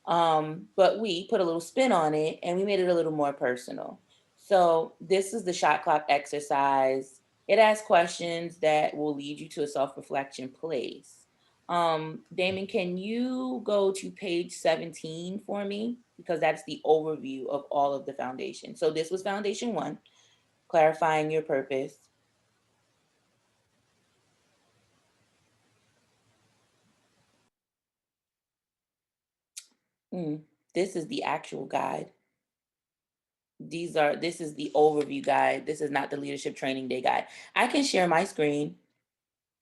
But we put a little spin on it and we made it a little more personal. So this is the shot clock exercise. It asks questions that will lead you to a self-reflection place. Damon, can you go to page 17 for me? Because that's the overview of all of the foundation. So this was foundation one, clarifying your purpose. Mm, this is the actual guide. This is the overview guide. This is not the leadership training day guide. I can share my screen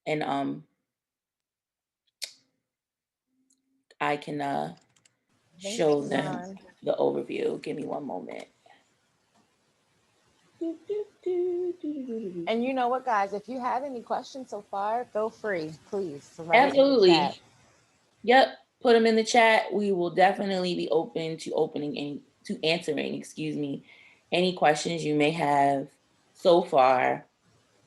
and I can Thanks, show them Iman. the overview. Give me one moment. And you know what, guys? If you have any questions so far, feel free, please, to write it in the chat. Absolutely. Yep. Put them in the chat. We will definitely be open to answering, excuse me, any questions you may have so far.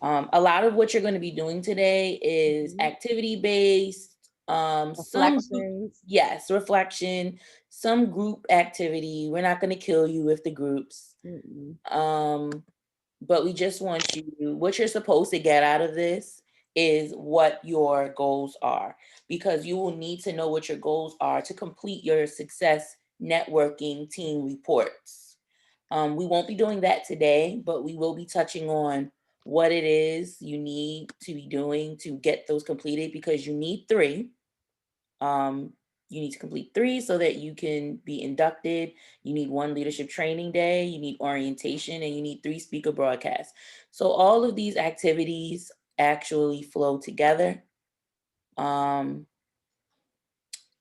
A lot of what you're going to be doing today is Mhm. activity based. Reflections. Yes, reflection, some group activity. We're not going to kill you with the groups. Mm-mm. But we just want what you're supposed to get out of this is what your goals are, because you will need to know what your goals are to complete your success networking team reports. We won't be doing that today, but we will be touching on what it is you need to be doing to get those completed, because you need three. Um, you need to complete three so that you can be inducted. You need one leadership training day, you need orientation, and you need three speaker broadcasts. So all of these activities actually flow together, um,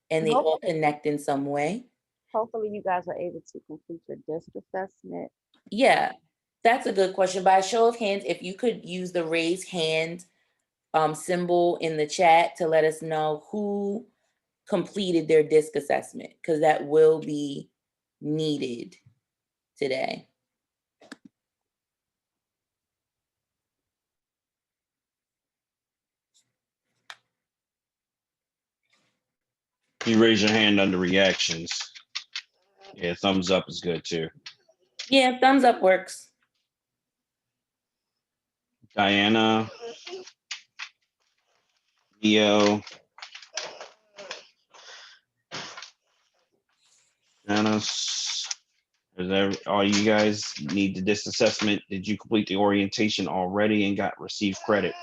and And they all hopefully, connect in some way. hopefully, you guys are able to complete your disc assessment. Yeah, that's a good question. By a show of hands, if you could use the raise hand symbol in the chat to let us know who completed their disc assessment, because that will be needed today. You raise your hand under reactions. Yeah, thumbs up is good too. Yeah, thumbs up works. Diana, Leo, Janice. All you guys need the disc assessment? Did you complete the orientation already and got received credit?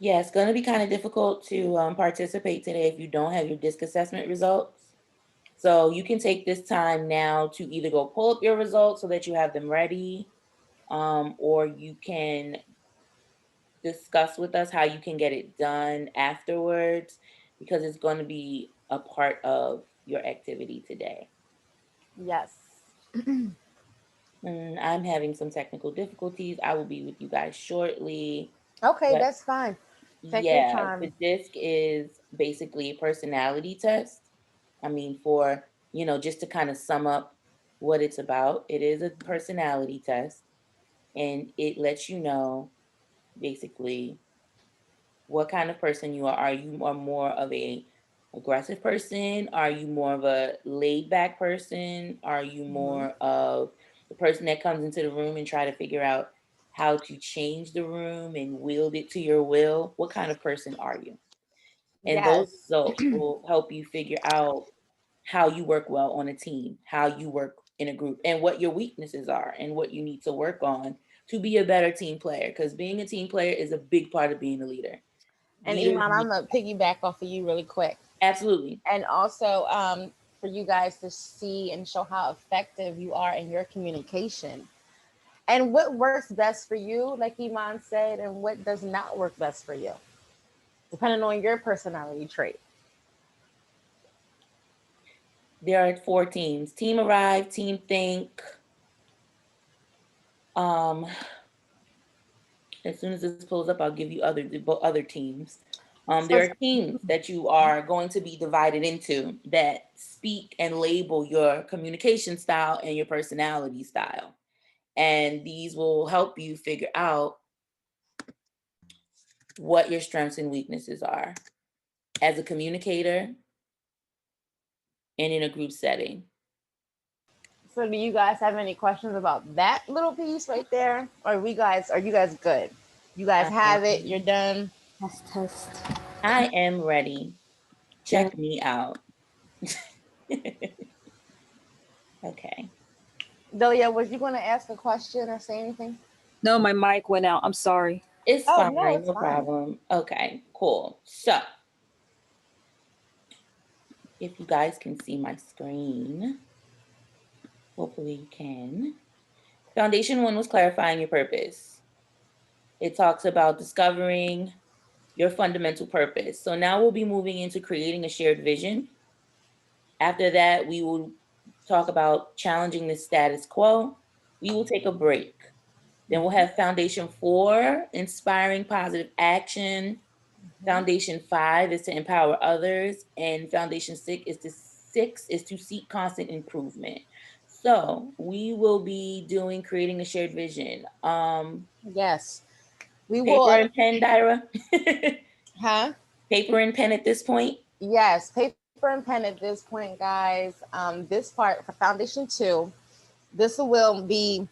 Yeah, it's going to be kind of difficult to participate today if you don't have your disc assessment results. So you can take this time now to either go pull up your results so that you have them ready, or you can discuss with us how you can get it done afterwards, because it's going to be a part of your activity today. Yes. I'm having some technical difficulties. I will be with you guys shortly. Okay, But that's fine. Take your yeah, the time. DISC is basically a personality test. I mean, just to kind of sum up what it's about, it is a personality test, and it lets you know basically what kind of person you are. Are you more of a aggressive person? Are you more of a laid back person? Are you Hmm. more of the person that comes into the room and try to figure out how to change the room and wield it to your will? What kind of person are you? And those Yes. results will help you figure out how you work well on a team, how you work in a group, and what your weaknesses are and what you need to work on to be a better team player. Because being a team player is a big part of being a leader. And Leaders Iman, need, I'm gonna piggyback off of you really quick. absolutely. And also, for you guys to see and show how effective you are in your communication and what works best for you, like Iman said, and what does not work best for you, depending on your personality trait. There are four teams: Team Arrive, Team Think. Um, as soon as this pulls up, I'll give you other teams. There are teams that you are going to be divided into that speak and label your communication style and your personality style. And these will help you figure out what your strengths and weaknesses are as a communicator and in a group setting. So do you guys have any questions about that little piece right there? Or are you guys good? You guys have it, you're done. Test. I am ready. Check me out. Okay. Delia, was you going to ask a question or say anything? No, my mic went out. I'm sorry. It's Oh, fine, no, it's no fine. problem. Okay, cool. So, if you guys can see my screen, hopefully you can. Foundation 1 was clarifying your purpose. It talks about discovering your fundamental purpose. So now we'll be moving into creating a shared vision. After that, we will talk about challenging the status quo. We will take a break. Then we'll have Foundation 4, inspiring positive action. Foundation 5 is to empower others. And Foundation 6 is to seek constant improvement. So we will be doing creating a shared vision. Yes. We Paper will. and pen, Dyra? Huh? Paper and pen at this point? Yes, paper and pen at this point, guys. This part for Foundation 2, this will be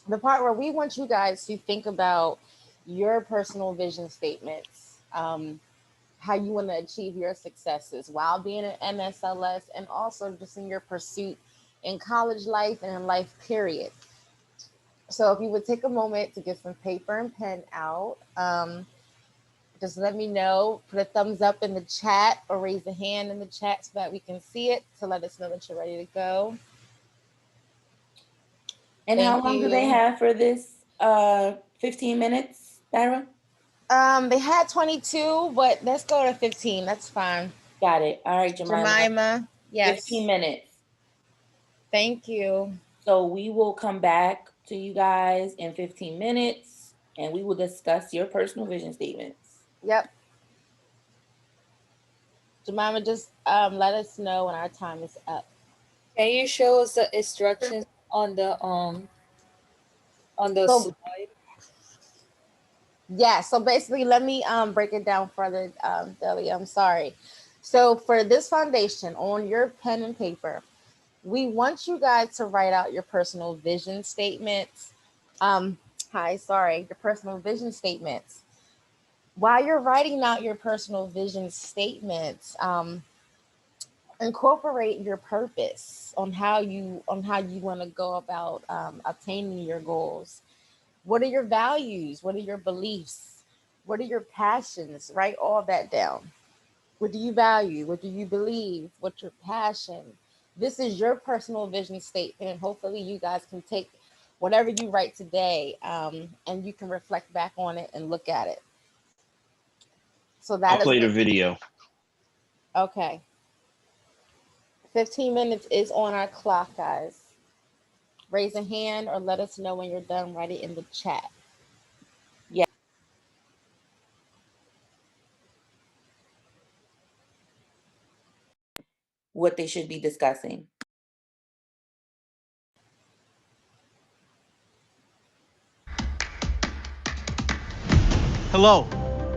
the part where we want you guys to think about your personal vision statements, how you want to achieve your successes while being an NSLS, and also just in your pursuit in college life and in life, period. So if you would take a moment to get some paper and pen out, just let me know, put a thumbs up in the chat or raise a hand in the chat so that we can see it, to let us know that you're ready to go. And how long do they have for this 15 minutes, Dyra? They had 22, but let's go to 15. That's fine. Got it. All right, Jemima. Yes. 15 minutes. Thank you. So we will come back to you guys in 15 minutes and we will discuss your personal vision statements. Yep. Jemima, just let us know when our time is up. Can you show us the instructions on the slide? Yeah, so basically let me break it down further, Delia. I'm sorry. So for this foundation, on your pen and paper, we want you guys to write out your personal vision statements. Your personal vision statements. While you're writing out your personal vision statements, incorporate your purpose on how you want to go about obtaining your goals. What are your values? What are your beliefs? What are your passions? Write all that down. What do you value? What do you believe? What's your passion? This is your personal vision statement. And hopefully you guys can take whatever you write today and you can reflect back on it and look at it. So that I'll play the video. Okay. 15 minutes is on our clock, guys. Raise a hand or let us know when you're done. Write it in the chat. Yeah. What they should be discussing. Hello,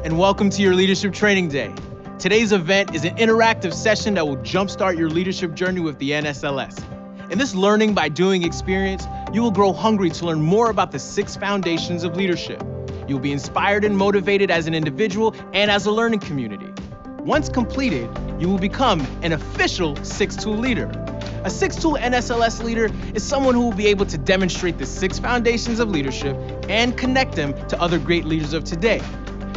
and welcome to your Leadership Training Day. Today's event is an interactive session that will jumpstart your leadership journey with the NSLS. In this learning by doing experience, you will grow hungry to learn more about the 6 foundations of leadership. You'll be inspired and motivated as an individual and as a learning community. Once completed, you will become an official 6-tool leader. A 6-tool NSLS leader is someone who will be able to demonstrate the 6 foundations of leadership and connect them to other great leaders of today.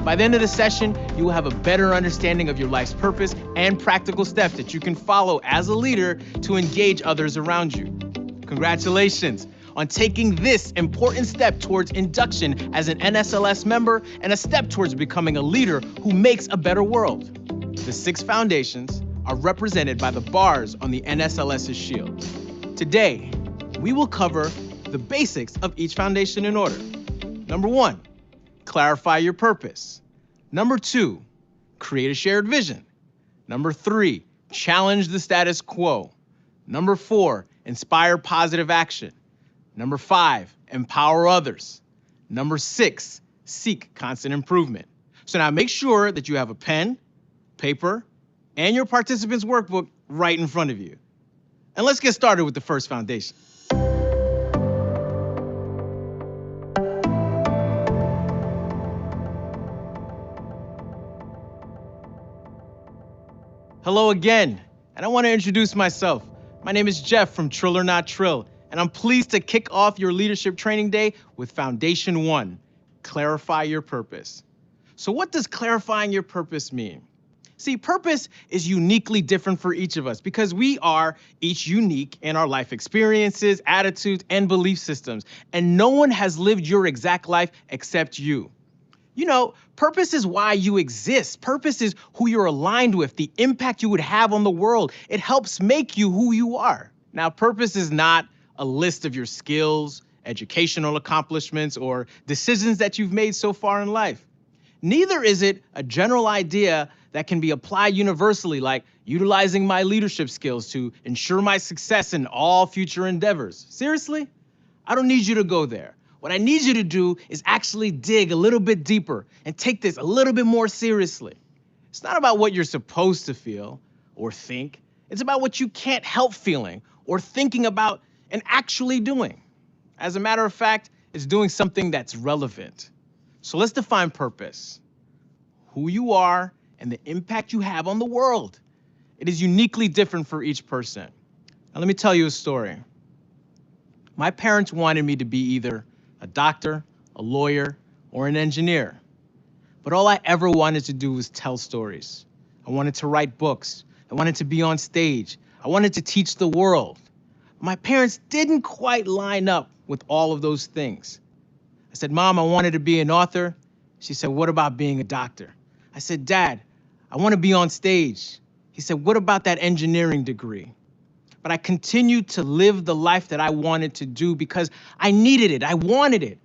By the end of the session, you will have a better understanding of your life's purpose and practical steps that you can follow as a leader to engage others around you. Congratulations on taking this important step towards induction as an NSLS member and a step towards becoming a leader who makes a better world. The 6 foundations are represented by the bars on the NSLS's shield. Today, we will cover the basics of each foundation in order. Number 1, clarify your purpose. Number 2, create a shared vision. Number 3, challenge the status quo. Number 4, inspire positive action. Number 5, empower others. Number 6, seek constant improvement. So now make sure that you have a pen, paper, and your participants' workbook right in front of you. And let's get started with the first foundation. Hello again, and I want to introduce myself. My name is Jeff from Trill or Not Trill, and I'm pleased to kick off your leadership training day with Foundation 1, clarify your purpose. So what does clarifying your purpose mean? See, purpose is uniquely different for each of us because we are each unique in our life experiences, attitudes, and belief systems, and no one has lived your exact life except you. You know, purpose is why you exist. Purpose is who you're aligned with, the impact you would have on the world. It helps make you who you are. Now, purpose is not a list of your skills, educational accomplishments, or decisions that you've made so far in life. Neither is it a general idea that can be applied universally, like utilizing my leadership skills to ensure my success in all future endeavors. Seriously? I don't need you to go there. What I need you to do is actually dig a little bit deeper and take this a little bit more seriously. It's not about what you're supposed to feel or think. It's about what you can't help feeling or thinking about and actually doing. As a matter of fact, it's doing something that's relevant. So let's define purpose. Who you are and the impact you have on the world. It is uniquely different for each person. Now let me tell you a story. My parents wanted me to be either a doctor, a lawyer, or an engineer. But all I ever wanted to do was tell stories. I wanted to write books. I wanted to be on stage. I wanted to teach the world. My parents didn't quite line up with all of those things. I said, Mom, I wanted to be an author. She said, what about being a doctor? I said, Dad, I want to be on stage. He said, what about that engineering degree? But I continued to live the life that I wanted to do because I needed it. I wanted it.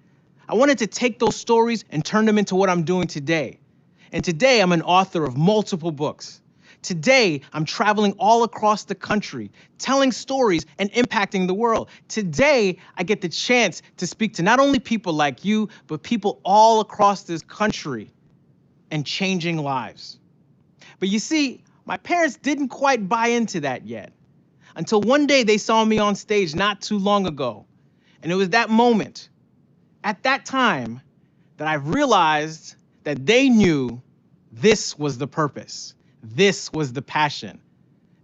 I wanted to take those stories and turn them into what I'm doing today. And today I'm an author of multiple books. Today I'm traveling all across the country, telling stories and impacting the world. Today I get the chance to speak to not only people like you, but people all across this country and changing lives. But you see, my parents didn't quite buy into that yet. Until one day they saw me on stage not too long ago. And it was that moment, at that time, that I realized that they knew this was the purpose. This was the passion.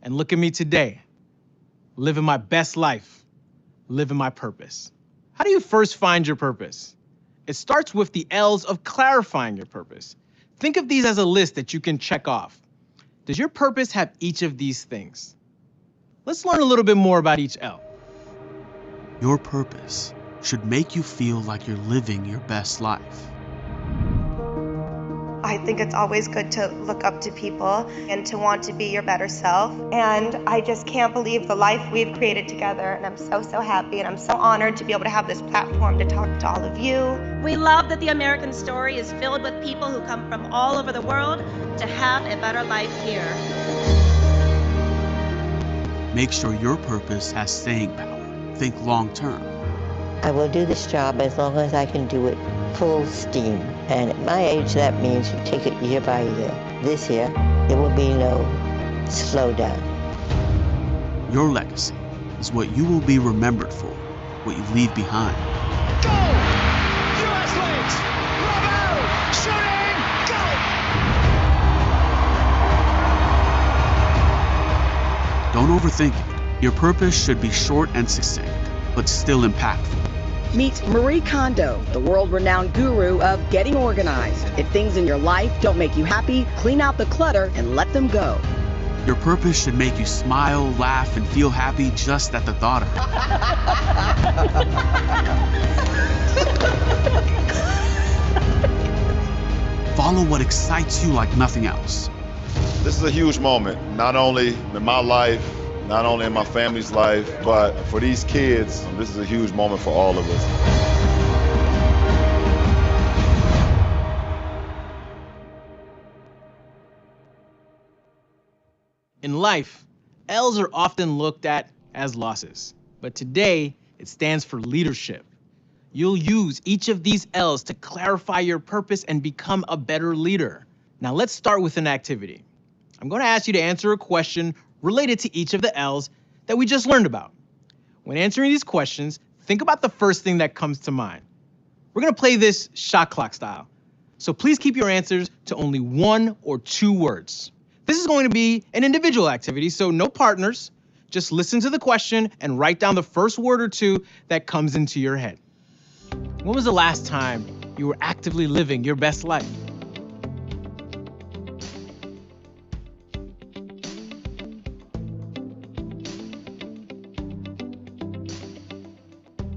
And look at me today, living my best life, living my purpose. How do you first find your purpose? It starts with the L's of clarifying your purpose. Think of these as a list that you can check off. Does your purpose have each of these things? Let's learn a little bit more about each L. Your purpose should make you feel like you're living your best life. I think it's always good to look up to people and to want to be your better self. And I just can't believe the life we've created together. And I'm so happy and I'm so honored to be able to have this platform to talk to all of you. We love that the American story is filled with people who come from all over the world to have a better life here. Make sure your purpose has staying power. Think long term. I will do this job as long as I can do it full steam. And at my age, that means you take it year by year. This year, there will be no slowdown. Your legacy is what you will be remembered for, what you leave behind. Go! U.S. leads! Bravo! Shooting! Go! Don't overthink it. Your purpose should be short and succinct, but still impactful. Meet Marie Kondo, the world-renowned guru of getting organized. If things in your life don't make you happy, clean out the clutter and let them go. Your purpose should make you smile, laugh, and feel happy just at the thought of it. Follow what excites you like nothing else. This is a huge moment, not only in my life, not only in my family's life, but for these kids, this is a huge moment for all of us. In life, L's are often looked at as losses, but today it stands for leadership. You'll use each of these L's to clarify your purpose and become a better leader. Now let's start with an activity. I'm going to ask you to answer a question related to each of the L's that we just learned about. When answering these questions, think about the first thing that comes to mind. We're going to play this shot clock style. So please keep your answers to only 1 or 2 words. This is going to be an individual activity, so no partners. Just listen to the question and write down the first word or 2 that comes into your head. When was the last time you were actively living your best life?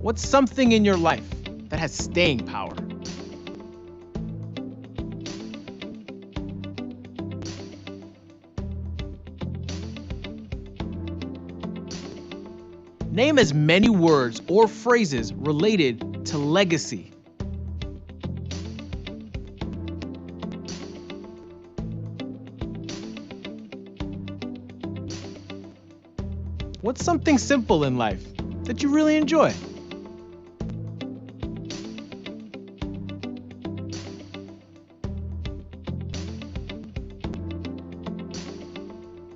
What's something in your life that has staying power? Name as many words or phrases related to legacy. What's something simple in life that you really enjoy?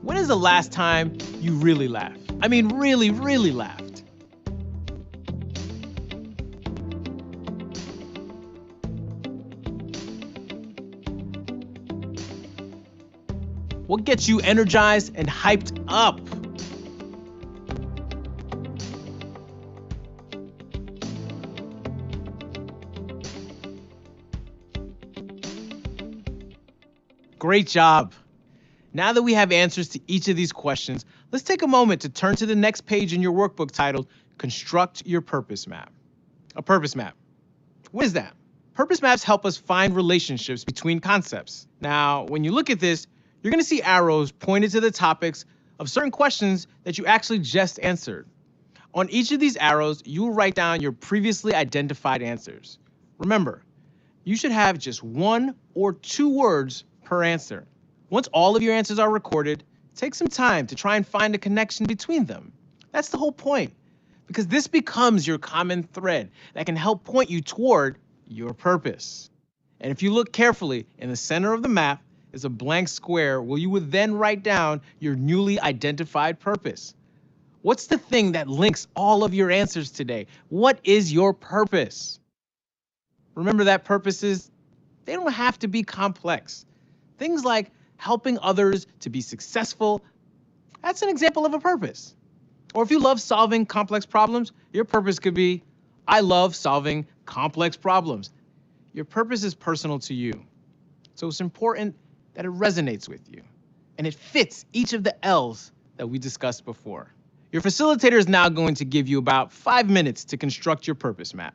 When is the last time you really laughed? I mean, really, really laughed. What gets you energized and hyped up? Great job. Now that we have answers to each of these questions, let's take a moment to turn to the next page in your workbook titled Construct Your Purpose Map. A purpose map. What is that? Purpose maps help us find relationships between concepts. Now, when you look at this, you're going to see arrows pointed to the topics of certain questions that you actually just answered. On each of these arrows, you will write down your previously identified answers. Remember, you should have just 1 or 2 words per answer. Once all of your answers are recorded, take some time to try and find a connection between them. That's the whole point, because this becomes your common thread that can help point you toward your purpose. And if you look carefully, in the center of the map is a blank square where you would then write down your newly identified purpose. What's the thing that links all of your answers today? What is your purpose? Remember that purposes, they don't have to be complex. Things like helping others to be successful, that's an example of a purpose. Or if you love solving complex problems, your purpose could be, I love solving complex problems. Your purpose is personal to you. So it's important that it resonates with you and it fits each of the L's that we discussed before. Your facilitator is now going to give you about 5 minutes to construct your purpose map.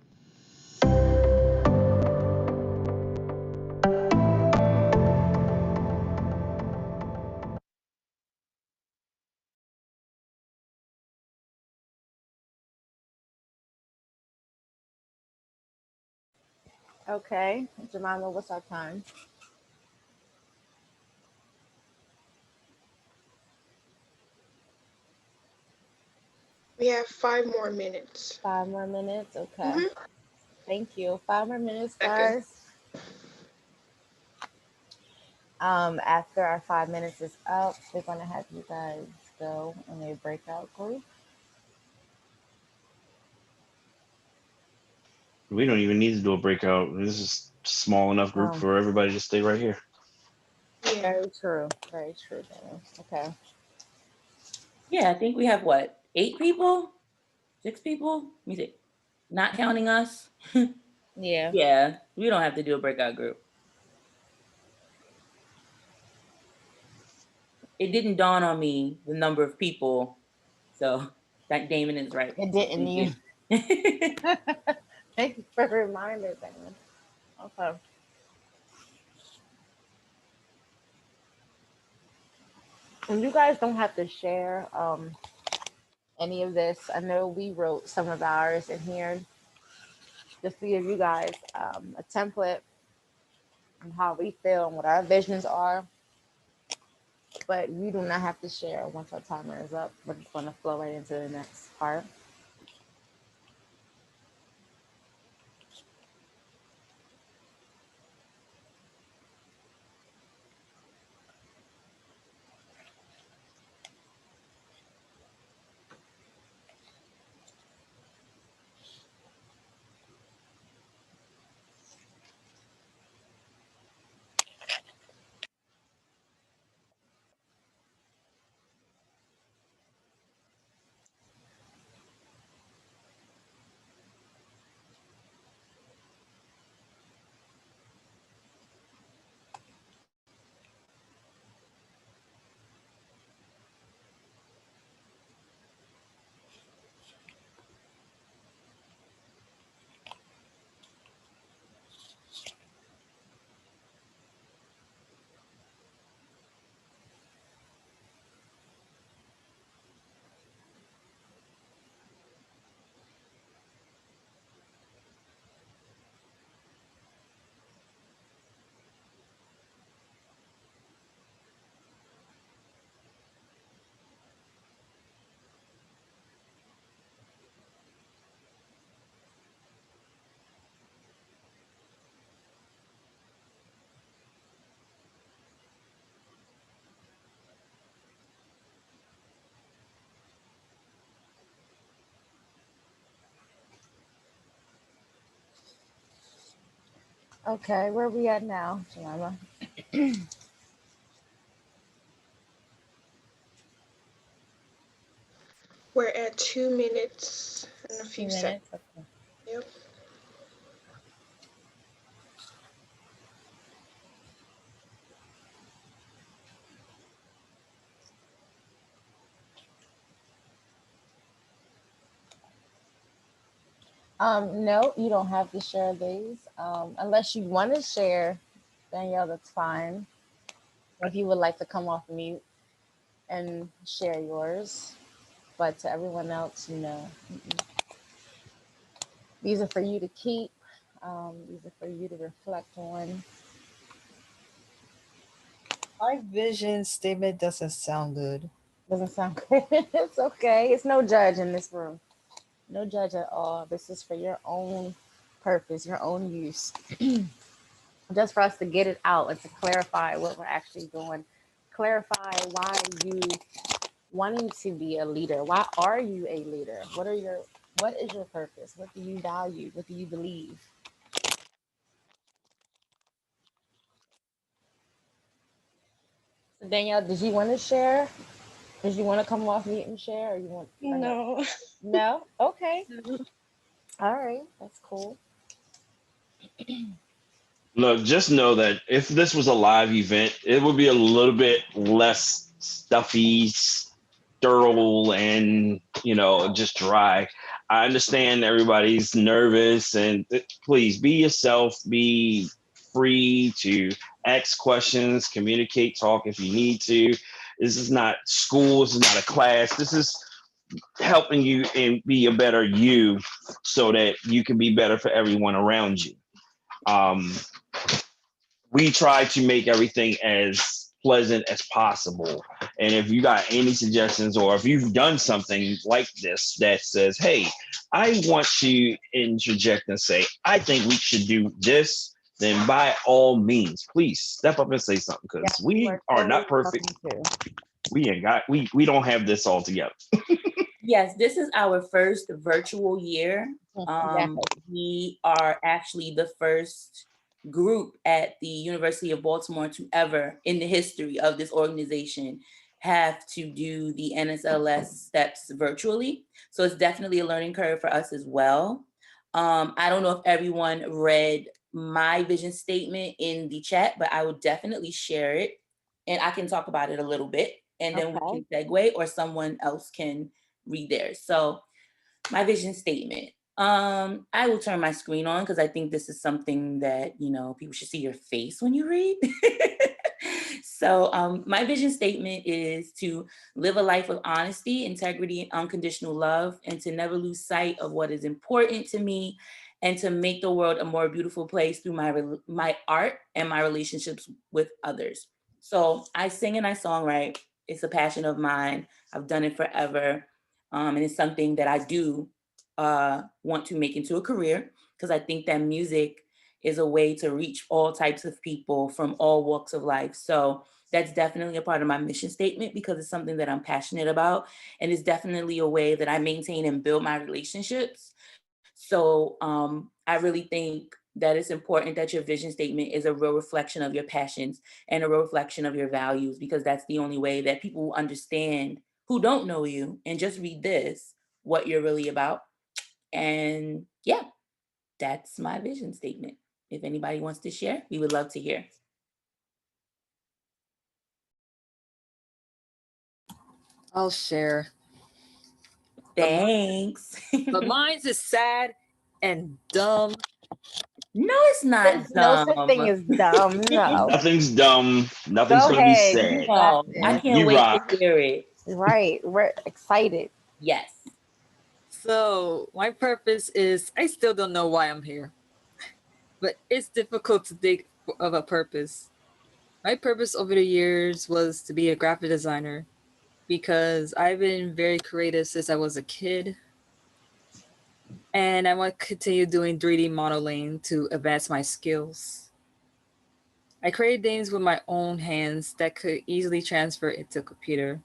Okay, Jemima, what's our time? We have 5 more minutes. 5 more minutes, okay. Mhm. Thank you. 5 more minutes, Okay. guys. After our 5 minutes is up, we're gonna have you guys go in a breakout group. We don't even need to do a breakout. This is small enough group for everybody to stay right here. Very true. Very true, Danny. Okay. Yeah, I think we have what, 8 people? 6 people? Let me see. Not counting us. Yeah. Yeah, we don't have to do a breakout group. It didn't dawn on me the number of people, so that Damon is right. It didn't Thank you. Thank you for the reminder, Damon. Okay. And you guys don't have to share any of this. I know we wrote some of ours in here just to give you guys a template on how we feel and what our visions are. but you do not have to share once our timer is up. We're just going to flow right into the next part. Okay, where are we at now, Jemima? We're at 2 minutes and a 2 few minutes. seconds. Okay. Yep. No, you don't have to share these. Unless you want to share, Danielle, that's fine. Or if you would like to come off mute and share yours. But to everyone else, no. These are for you to keep. These are for you to reflect on. My vision statement doesn't sound good. Doesn't sound good. It's okay. It's no judge in this room. No judge at all. This is for your own purpose, your own use. Just for us to get it out and to clarify what we're actually doing. Clarify why you wanting to be a leader. Why are you a leader? What is your purpose? What do you value? What do you believe? So Danielle, did you want to share? Did you want to come off mute and share, or you want? No. No. Okay. All right. That's cool. Look, just know that if this was a live event, it would be a little bit less stuffy, sterile, and just dry. I understand everybody's nervous, and please be yourself. Be free to ask questions, communicate, talk if you need to. This is not school. This is not a class. This is helping you and be a better you, so that you can be better for everyone around you. We try to make everything as pleasant as possible. And if you got any suggestions, or if you've done something like this that says, hey, I want to interject and say, I think we should do this, then by all means, please step up and say something, because we are not perfect. We don't have this all together. Yes, this is our first virtual year. We are actually the first group at the University of Baltimore to ever, in the history of this organization, have to do the NSLS steps virtually. So it's definitely a learning curve for us as well. I don't know if everyone read my vision statement in the chat, but I will definitely share it, and I can talk about it a little bit, and then we can segue, or someone else can read theirs. So my vision statement. I will turn my screen on because I think this is something that, people should see your face when you read. So my vision statement is to live a life of honesty, integrity, and unconditional love, and to never lose sight of what is important to me, and to make the world a more beautiful place through my art and my relationships with others. So I sing and I songwrite. It's a passion of mine. I've done it forever. And it's something that I do want to make into a career, because I think that music is a way to reach all types of people from all walks of life. So that's definitely a part of my mission statement, because it's something that I'm passionate about. And it's definitely a way that I maintain and build my relationships. So I really think that it's important that your vision statement is a real reflection of your passions and a real reflection of your values, because that's the only way that people will understand, who don't know you and just read this, what you're really about. And yeah, that's my vision statement. If anybody wants to share, we would love to hear. I'll share. Thanks. But mine's is sad and dumb. No, it's not There's no dumb. such thing as dumb. No. Nothing's dumb. Nothing's Go gonna be ahead. sad. No, I That's can't You wait rock. to hear it. Right. We're excited. Yes. So my purpose is, I still don't know why I'm here, but it's difficult to think of a purpose. My purpose over the years was to be a graphic designer, because I've been very creative since I was a kid. And I want to continue doing 3D modeling to advance my skills. I created things with my own hands that could easily transfer into a computer.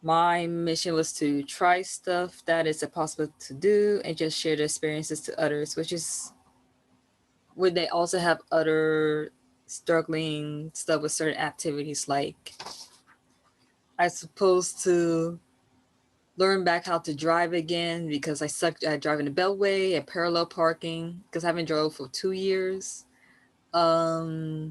My mission was to try stuff that is impossible to do and just share the experiences to others, which is when they also have other struggling stuff with certain activities, like I supposed to learn back how to drive again, because I sucked at driving the beltway and parallel parking, because I haven't drove for 2 years. I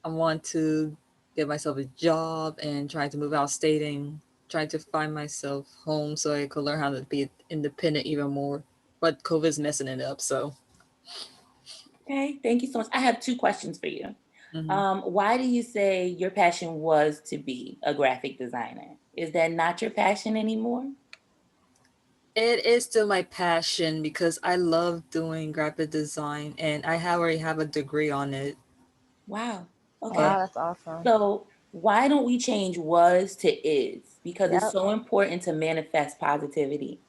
want to get myself a job and trying to move out of state and trying to find myself home so I could learn how to be independent even more. But COVID's messing it up, so. Okay, thank you so much. I have 2 questions for you. Why do you say your passion was to be a graphic designer? Is that not your passion anymore? It is still my passion because I love doing graphic design and I already have a degree on it. Wow. Okay. Wow, that's awesome. So why don't we change was to is? Because Yep. it's so important to manifest positivity,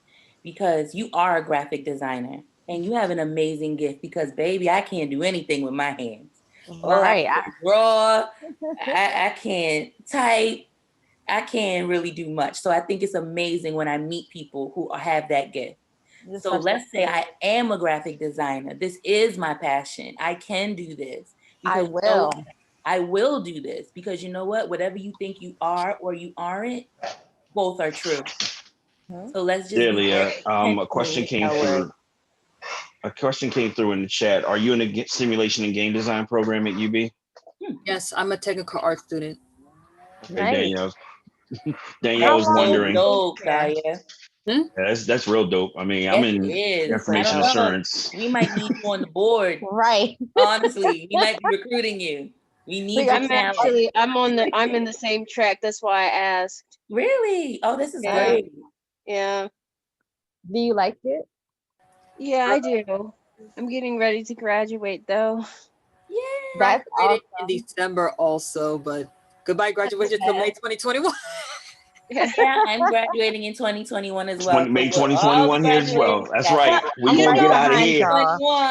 because you are a graphic designer and you have an amazing gift, because baby, I can't do anything with my hands. Right. I can't draw, I can't type, I can't really do much. So I think it's amazing when I meet people who have that gift. Just So such a- let's say I am a graphic designer. This is my passion. I can do this. I Because you know will. what? I will do this, because you know what? Whatever you think you are or you aren't, both are true. So let's just be Delia, very intentional a question with came our through. words. A question came through in the chat. Are you in a simulation and game design program at UB? Yes, I'm a technical art student. Hey, Nice. Danielle was That's so wondering. dope, Daya. That's real dope. I mean, I'm Yes, in it is. information I don't know. assurance. We might need you on the board. Right. Honestly, we might be recruiting you. We need your talent. I'm in the same track. That's why I asked. Really? Oh, this is Yeah. great. Yeah. Do you like it? Yeah, I do. I'm getting ready to graduate though. That's Graduated in December also, but goodbye graduation till May 2021. Yeah, I'm graduating in 2021 as well. May So we're all 2021 here as well. graduating That's right. together. We gonna get out of here.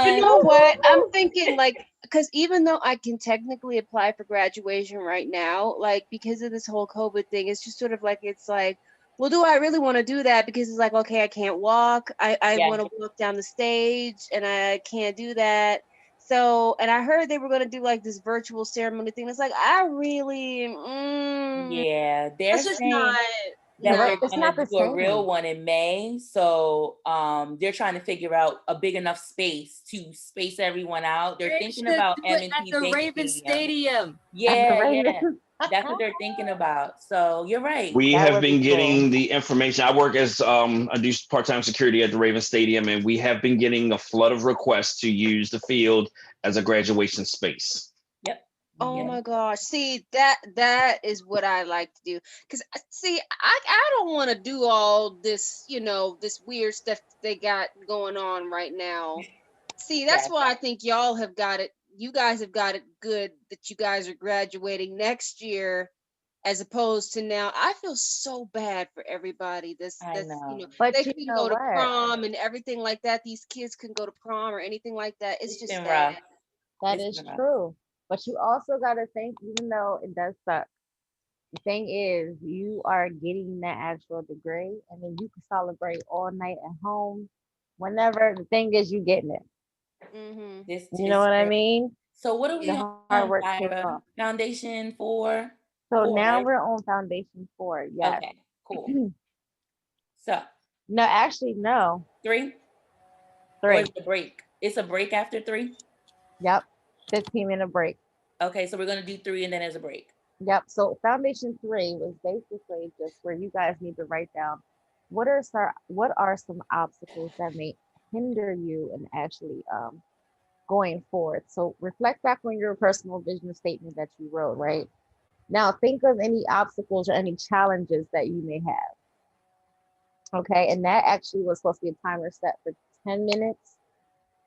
You know what? I'm thinking because even though I can technically apply for graduation right now, because of this whole COVID thing, it's just sort of it's like, well, do I really want to do that? Because it's like, okay, I can't walk. I Yeah. want to walk down the stage and I can't do that. So, and I heard they were going to do this virtual ceremony thing. It's like, I really, Yeah, they're that's just saying not. that no. they're It's gonna not the do a real same. one in May. So they're trying to figure out a big enough space to space everyone out. They're They thinking should about do it M&T at the Bank Raven Stadium. Yeah, yeah. That's what they're thinking about. So you're right. We That have would be been getting cool. the information. I work as I do part-time security at the Raven Stadium, and we have been getting a flood of requests to use the field as a graduation space. Yep. Oh my gosh. See, that is what I like to do. Because see, I don't want to do all this, this weird stuff they got going on right now. See, that's why I think y'all have got it you guys have got it good that you guys are graduating next year, as opposed to now. I feel so bad for everybody. That's But they you can know go to what? prom and everything like that. These kids can go to prom or anything like that. It's just been sad. rough. That It's is been rough. true. But you also got to think, even though it does suck, the thing is, you are getting that actual degree, and then you can celebrate all night at home. Whenever the thing is, you getting it. Mm-hmm. This You know is what I true. mean? So what are we The on, hard work pays Tyra? off. Foundation 4? So 4, now right? we're on foundation 4. Yes. Okay, cool. So No, actually, no. 3? Or 3. is it a break? It's a break after 3? Yep. 15-minute break. Okay, so we're gonna do 3 and then there's a break. Yep. So foundation 3 was basically just where you guys need to write down what are some obstacles that may hinder you in actually going forward. So reflect back on your personal vision statement that you wrote, right? Now think of any obstacles or any challenges that you may have. Okay, and that actually was supposed to be a timer set for 10 minutes.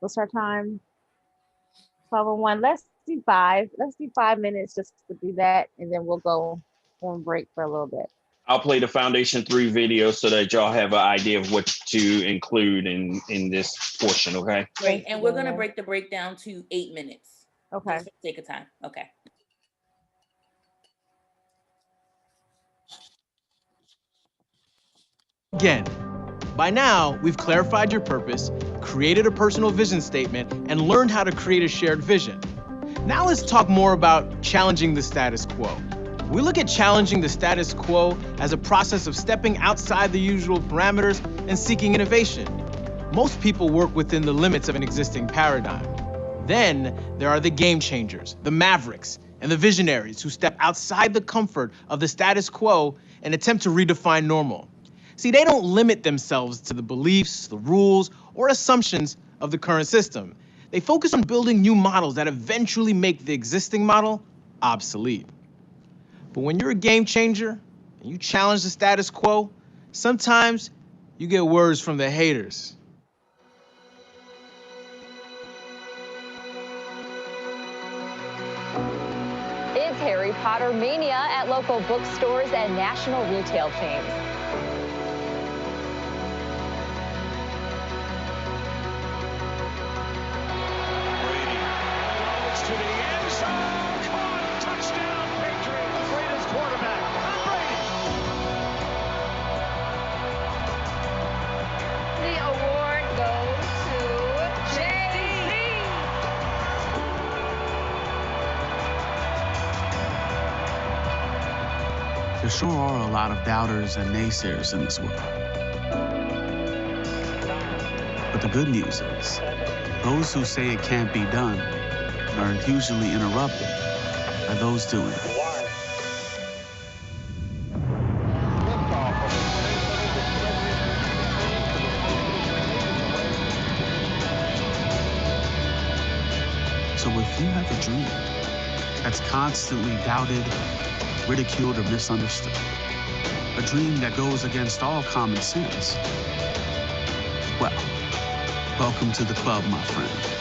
What's our time? 12:01. Let's do 5. Let's do 5 minutes just to do that, and then we'll go on break for a little bit. I'll play the Foundation 3 video so that y'all have an idea of what to include in this portion, okay? Great, and we're gonna break the break down to 8 minutes. Okay. Just for the sake of time. Okay. Again, by now, we've clarified your purpose, created a personal vision statement, and learned how to create a shared vision. Now let's talk more about challenging the status quo. We look at challenging the status quo as a process of stepping outside the usual parameters and seeking innovation. Most people work within the limits of an existing paradigm. Then there are the game changers, the mavericks, and the visionaries who step outside the comfort of the status quo and attempt to redefine normal. See, they don't limit themselves to the beliefs, the rules, or assumptions of the current system. They focus on building new models that eventually make the existing model obsolete. But when you're a game changer and you challenge the status quo, sometimes you get words from the haters. It's Harry Potter mania at local bookstores and national retail chains. To the end zone. Caught. Touchdown, Patriots. Raiders quarterback. Tom Brady. The award goes to Jay-Z. There sure are a lot of doubters and naysayers in this world. But the good news is, those who say it can't be done are usually interrupted by those doing it. So if you have a dream that's constantly doubted, ridiculed, or misunderstood, a dream that goes against all common sense, well, welcome to the club, my friend.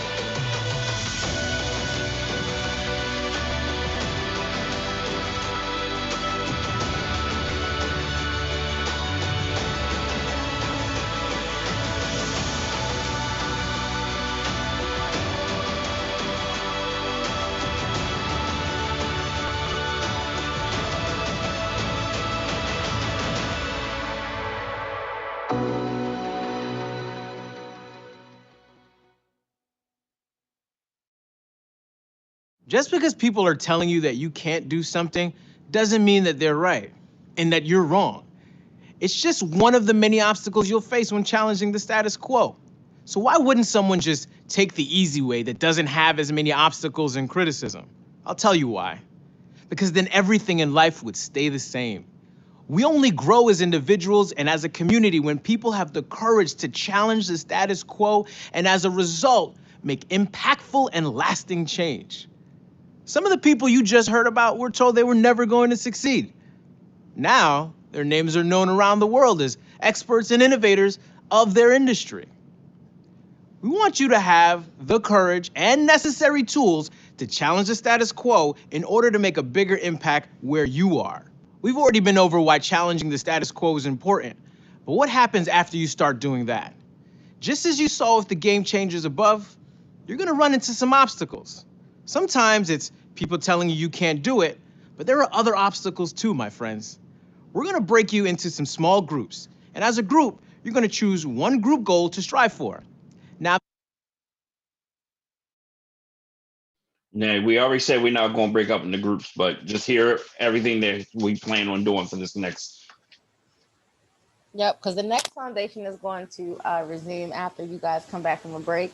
Just because people are telling you that you can't do something doesn't mean that they're right and that you're wrong. It's just one of the many obstacles you'll face when challenging the status quo. So why wouldn't someone just take the easy way that doesn't have as many obstacles and criticism? I'll tell you why. Because then everything in life would stay the same. We only grow as individuals and as a community when people have the courage to challenge the status quo and as a result, make impactful and lasting change. Some of the people you just heard about were told they were never going to succeed. Now, their names are known around the world as experts and innovators of their industry. We want you to have the courage and necessary tools to challenge the status quo in order to make a bigger impact where you are. We've already been over why challenging the status quo is important, but what happens after you start doing that? Just as you saw with the game changers above, you're gonna run into some obstacles. Sometimes it's people telling you can't do it, but there are other obstacles too, my friends. We're gonna break you into some small groups, and as a group, you're gonna choose one group goal to strive for. Now, We already said we're not going to break up into groups, but just hear everything that we plan on doing for this next. Yep, because the next foundation is going to resume after you guys come back from a break.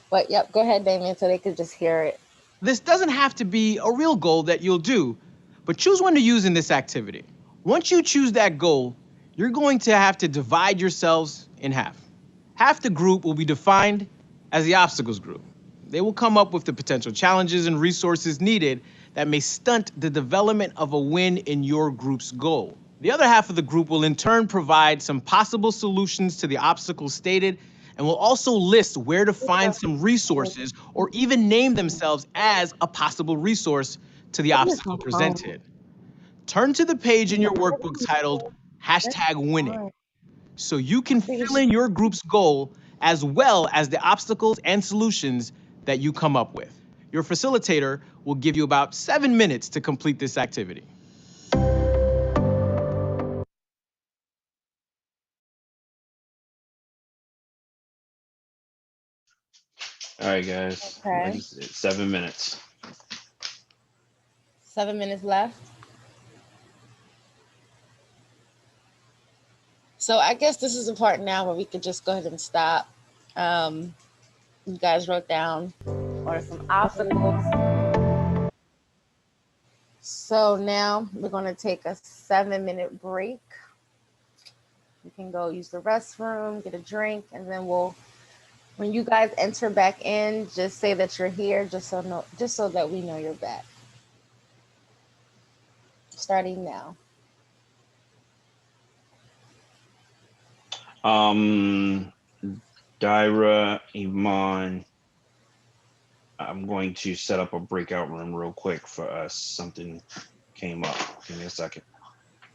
But yep, go ahead, Damien, so they could just hear it. this doesn't have to be a real goal that you'll do, but choose one to use in this activity. Once you choose that goal, you're going to have to divide yourselves in half. Half the group will be defined as the obstacles group. They will come up with the potential challenges and resources needed that may stunt the development of a win in your group's goal. The other half of the group will in turn provide some possible solutions to the obstacles stated and will also list where to find some resources or even name themselves as a possible resource to the obstacle presented. Turn to the page in your workbook titled #winning so you can fill in your group's goal as well as the obstacles and solutions that you come up with. Your facilitator will give you about 7 minutes to complete this activity. All right, guys. Okay. Like you said, 7 minutes. 7 minutes left. So I guess this is the part now where we could just go ahead and stop. You guys wrote down or some obstacles. So now we're going to take a 7-minute break. You can go use the restroom, get a drink, and then when you guys enter back in, just say that you're here, just so that we know you're back. Starting now. Dyra, Iman, I'm going to set up a breakout room real quick for us. Something came up. Give me a second.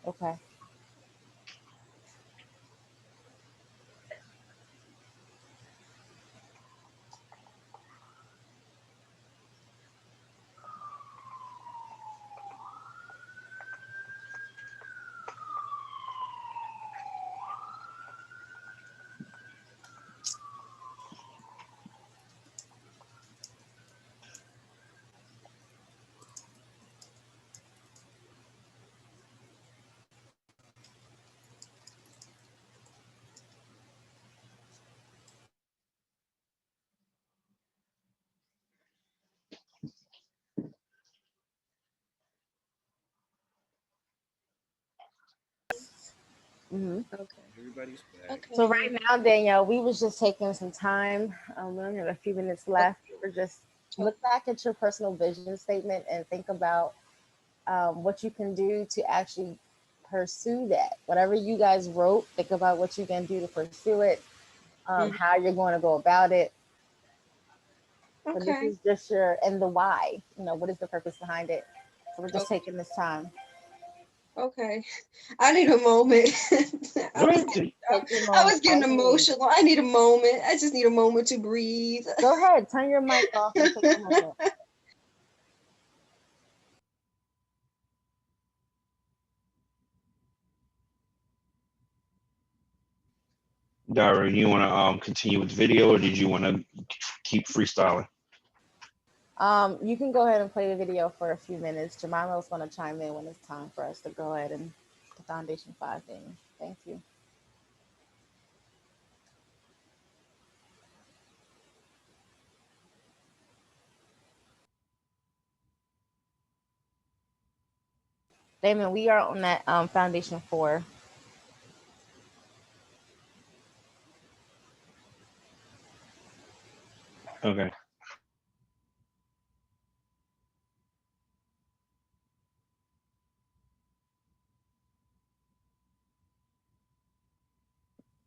Okay. Everybody's back. So right now, Danielle, we was just taking some time. We only have a few minutes left. We're just look back at your personal vision statement and think about what you can do to actually pursue that. Whatever you guys wrote, think about what you can do to pursue it, how you're going to go about it. So this is just and the why. What is the purpose behind it? So we're just taking this time. Okay. I need a moment. I was getting emotional. I need a moment. I just need a moment to breathe. Go ahead. Turn your mic off and take a moment. Dyra, you want to continue with the video, or did you want to keep freestyling? You can go ahead and play the video for a few minutes. Jemima's going to chime in when it's time for us to go ahead and the Foundation 5 thing. Thank you. Damon, we are on that Foundation 4. Okay.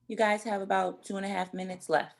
You guys have about 2.5 minutes left.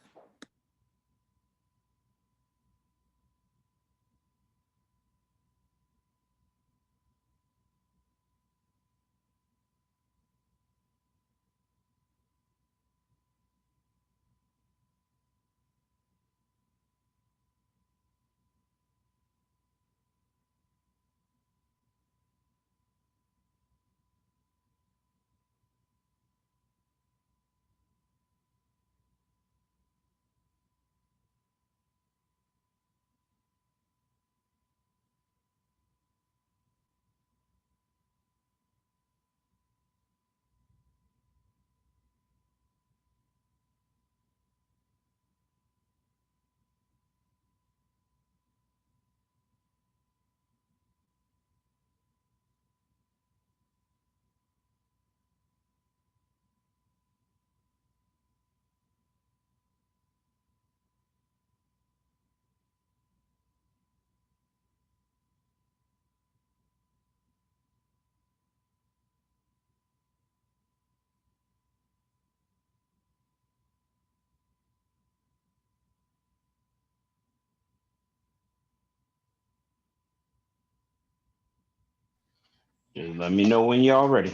Just let me know when you're all ready.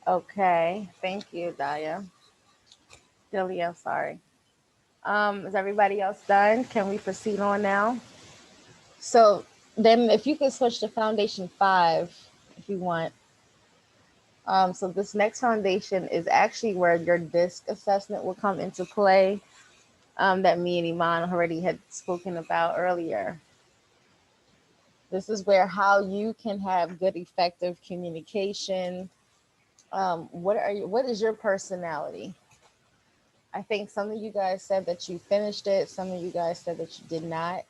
Okay, thank you, Daya. Delia, sorry. Is everybody else done? Can we proceed on now? So then if you could switch to foundation 5, if you want. So this next foundation is actually where your DISC assessment will come into play, that me and Iman already had spoken about earlier. This is where how you can have good, effective communication. What is your personality? I think some of you guys said that you finished it. Some of you guys said that you did not.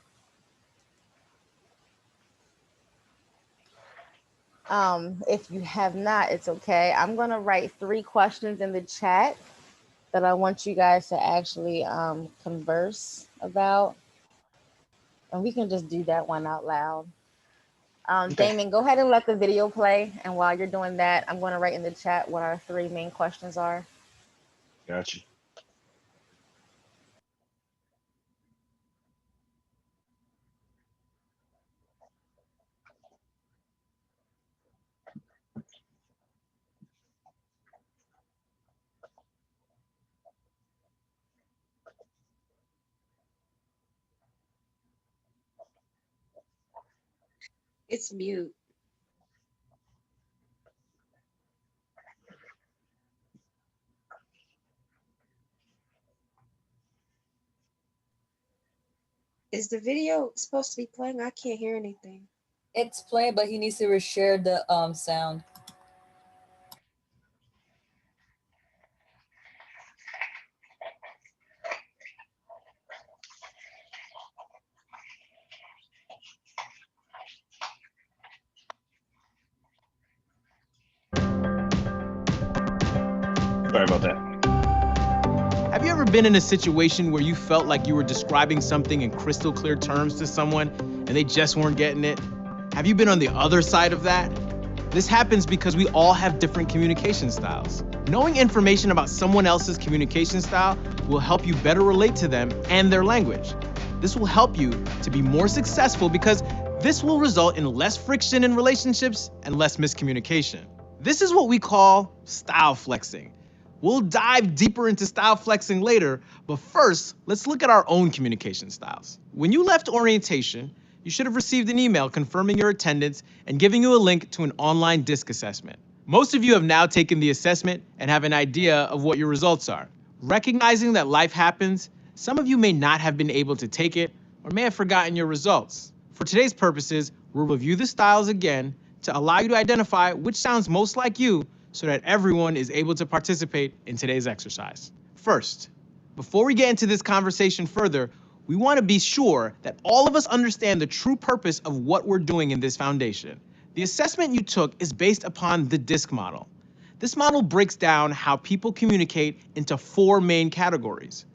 If you have not, it's okay. I'm going to write 3 questions in the chat that I want you guys to actually converse about. And we can just do that one out loud. Okay. Damon, go ahead and let the video play. And while you're doing that, I'm going to write in the chat what our 3 main questions are. Gotcha. It's mute. Is the video supposed to be playing? I can't hear anything. It's playing, but he needs to reshare the sound. Sorry about that. Have you ever been in a situation where you felt like you were describing something in crystal clear terms to someone and they just weren't getting it? Have you been on the other side of that? This happens because we all have different communication styles. Knowing information about someone else's communication style will help you better relate to them and their language. This will help you to be more successful because this will result in less friction in relationships and less miscommunication. This is what we call style flexing. We'll dive deeper into style flexing later, but first, let's look at our own communication styles. When you left orientation, you should have received an email confirming your attendance and giving you a link to an online DISC assessment. Most of you have now taken the assessment and have an idea of what your results are. Recognizing that life happens, some of you may not have been able to take it or may have forgotten your results. For today's purposes, we'll review the styles again to allow you to identify which sounds most like you so that everyone is able to participate in today's exercise. First, before we get into this conversation further, we want to be sure that all of us understand the true purpose of what we're doing in this foundation. The assessment you took is based upon the DISC model. This model breaks down how people communicate into 4 main categories.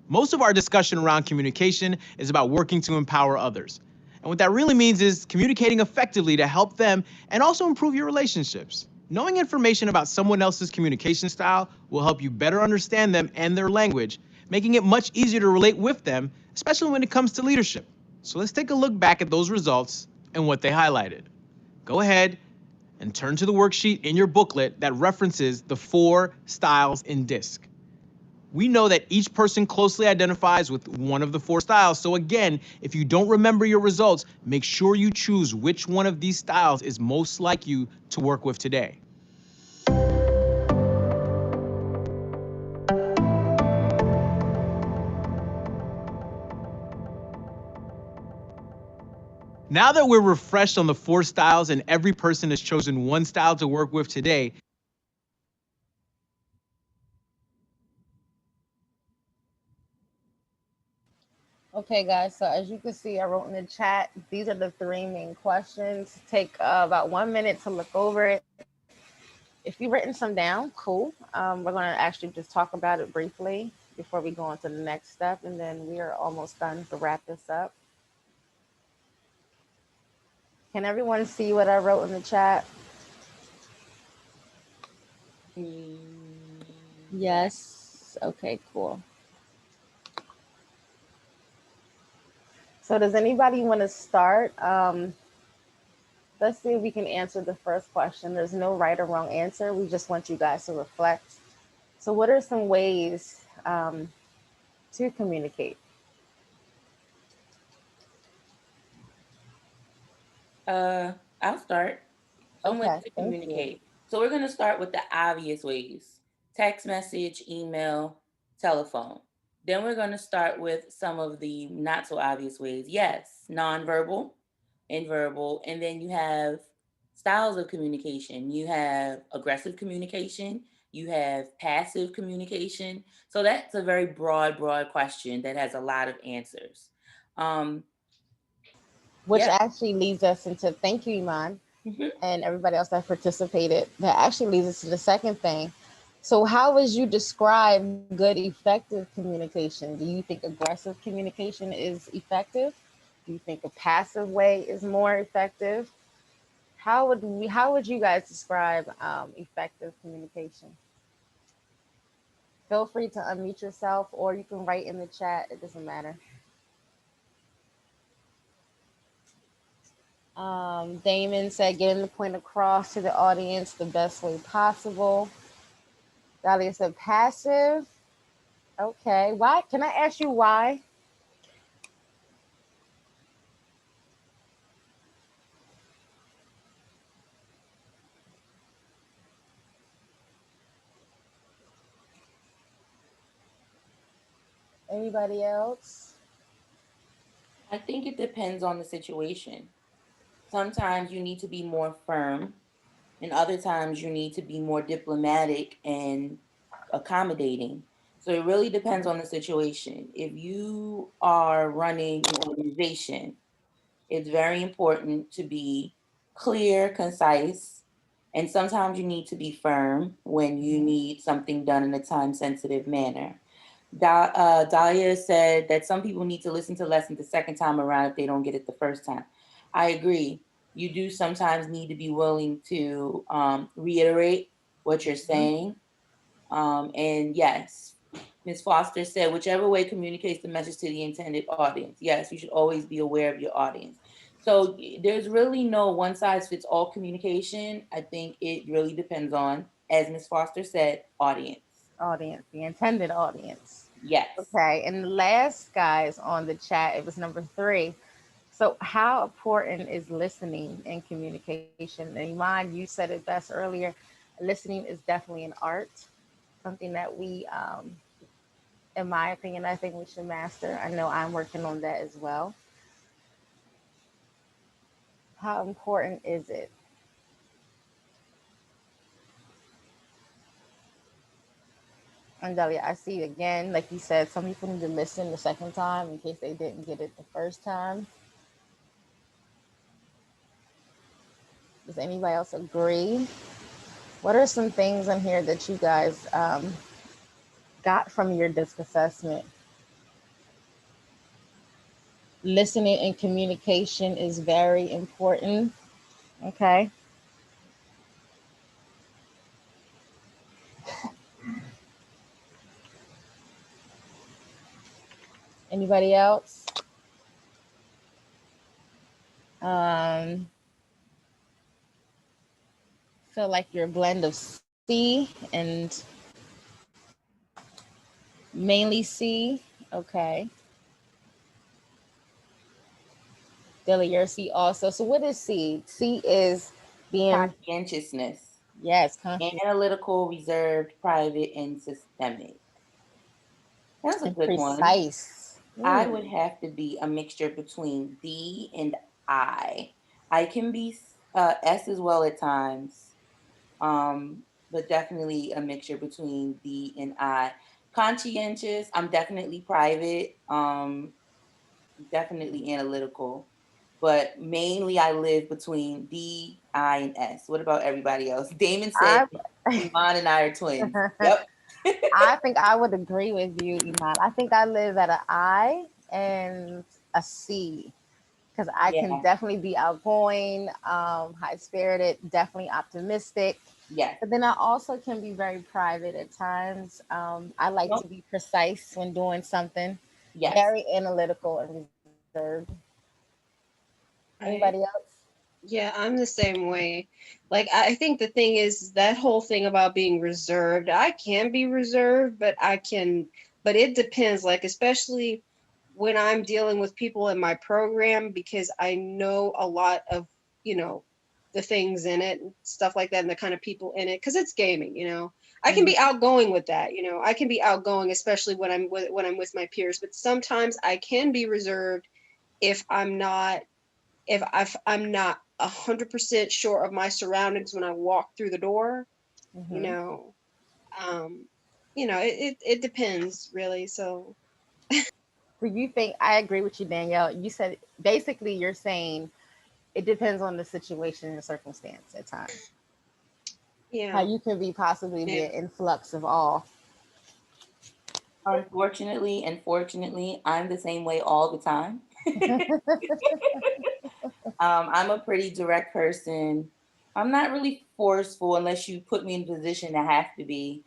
Most of our discussion around communication is about working to empower others. And what that really means is communicating effectively to help them and also improve your relationships. Knowing information about someone else's communication style will help you better understand them and their language, making it much easier to relate with them, especially when it comes to leadership. So let's take a look back at those results and what they highlighted. Go ahead and turn to the worksheet in your booklet that references the 4 styles in DISC. We know that each person closely identifies with one of the 4 styles, so again, if you don't remember your results, make sure you choose which one of these styles is most like you to work with today. Now that we're refreshed on the 4 styles and every person has chosen one style to work with today, Okay, guys, so as you can see, I wrote in the chat, these are the 3 main questions. Take about 1 minute to look over it. If you've written some down, cool. We're going to actually just talk about it briefly before we go on to the next step, and then we are almost done to wrap this up. Can everyone see what I wrote in the chat? Yes. Okay, cool. So does anybody want to start? Let's see if we can answer the first question. There's no right or wrong answer. We just want you guys to reflect. So what are some ways to communicate? I'll start. Some ways Okay, to thank you. communicate. So we're going to start with the obvious ways: text message, email, telephone. Then we're going to start with some of the not so obvious ways. Yes, nonverbal and verbal. And then you have styles of communication. You have aggressive communication, you have passive communication. So that's a very broad question that has a lot of answers. Which Yeah. actually leads us into, thank you, Iman, Mhm. and everybody else that participated. That actually leads us to the second thing. So how would you describe good, effective communication? Do you think aggressive communication is effective? Do you think a passive way is more effective? How would you guys describe effective communication? Feel free to unmute yourself, or you can write in the chat. It doesn't matter. Damon said, getting the point across to the audience the best way possible. Dahlia said, passive. Okay. Why? Can I ask you why? Anybody else? I think it depends on the situation. Sometimes you need to be more firm, and other times you need to be more diplomatic and accommodating. So it really depends on the situation. If you are running an organization, it's very important to be clear, concise, and sometimes you need to be firm when you need something done in a time sensitive manner. Dahlia said that some people need to listen to lessons the second time around if they don't get it the first time. I agree. You do sometimes need to be willing to reiterate what you're saying. And yes, Ms. Foster said, whichever way communicates the message to the intended audience. Yes, you should always be aware of your audience. So there's really no one size fits all communication. I think it really depends on, as Ms. Foster said, audience. Audience, the intended audience. Yes. Okay. And the last guys on the chat, it was number 3. So how important is listening in communication? And Iman, you said it best earlier. Listening is definitely an art, something that we, in my opinion, I think we should master. I know I'm working on that as well. How important is it? And Delia, I see again, like you said, some people need to listen the second time in case they didn't get it the first time. Does anybody else agree? What are some things in here that you guys got from your disc assessment? Listening and communication is very important. Okay. Anybody else? Feel like you're a blend of C and mainly C. Okay. Dilly, you're C also. So what is C? C is being Conscientiousness. Yes, analytical, reserved, private, and systemic. That's a and good one. precise. I would have to be a mixture between D and I. I can be S as well at times, but definitely a mixture between D and I. Conscientious, I'm definitely private, definitely analytical, but mainly I live between D, I, and S. What about everybody else? Damon said Iman and I are twins. Yep. I think I would agree with you, Iman. I think I live at an I and a C because I can definitely be outgoing, high spirited, definitely optimistic. Yes. But then I also can be very private at times. I like to be precise when doing something. Yes. Very analytical and reserved. Anybody else? Yeah, I'm the same way. Like, I think the thing is that whole thing about being reserved, I can be reserved, but but it depends, like, especially when I'm dealing with people in my program, because I know a lot of, you know, the things in it and stuff like that, and the kind of people in it, because it's gaming, you know. I can be outgoing with that, you know. I can be outgoing, especially when I'm with my peers, but sometimes I can be reserved if I'm not 100% sure of my surroundings when I walk through the door, you know. You know, it depends really. So Do you think, I agree with you, Danielle. You said basically you're saying it depends on the situation and circumstance at times. Yeah. How you can be possibly be an influx of all. Unfortunately and fortunately, I'm the same way all the time. I'm a pretty direct person. I'm not really forceful unless you put me in a position to have to be.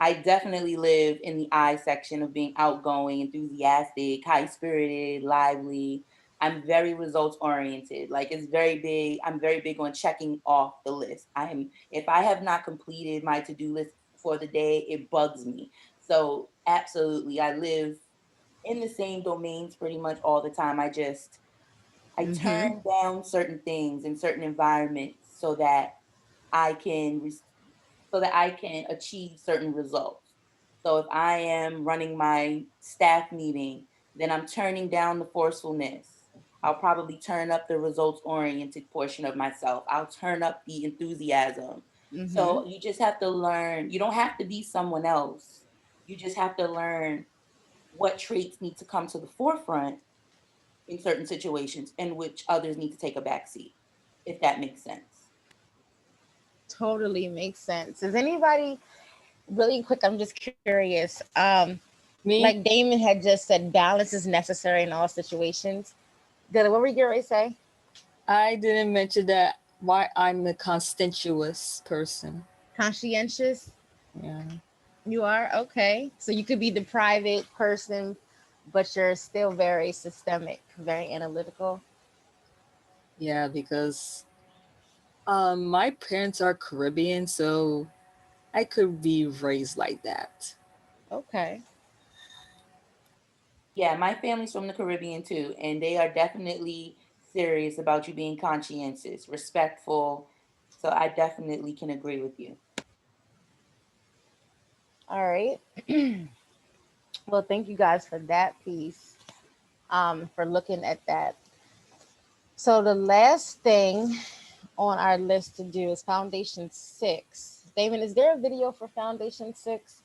I definitely live in the I section of being outgoing, enthusiastic, high spirited, lively. I'm very results oriented. Like it's very big. I'm very big on checking off the list. If I have not completed my to-do list for the day, it bugs me. So absolutely, I live in the same domains pretty much all the time. I turn down certain things in certain environments so that I can achieve certain results. So if I am running my staff meeting, then I'm turning down the forcefulness. I'll probably turn up the results oriented portion of myself. I'll turn up the enthusiasm. So you just have to learn. You don't have to be someone else. You just have to learn what traits need to come to the forefront in certain situations and which others need to take a back seat, if that makes sense. Totally makes sense. Is anybody, really quick, I'm just curious. Me? Like Damon had just said, balance is necessary in all situations. What were you going to say? I didn't mention that why I'm a conscientious person. Conscientious? Yeah. You are? Okay. So you could be the private person, but you're still very systemic, very analytical. Yeah, because my parents are Caribbean, so I could be raised like that. Okay. Yeah, my family's from the Caribbean too, and they are definitely serious about you being conscientious, respectful. So I definitely can agree with you. All right. Well, thank you guys for that piece, for looking at that. So the last thing on our list to do is Foundation 6. Damon, is there a video for Foundation 6?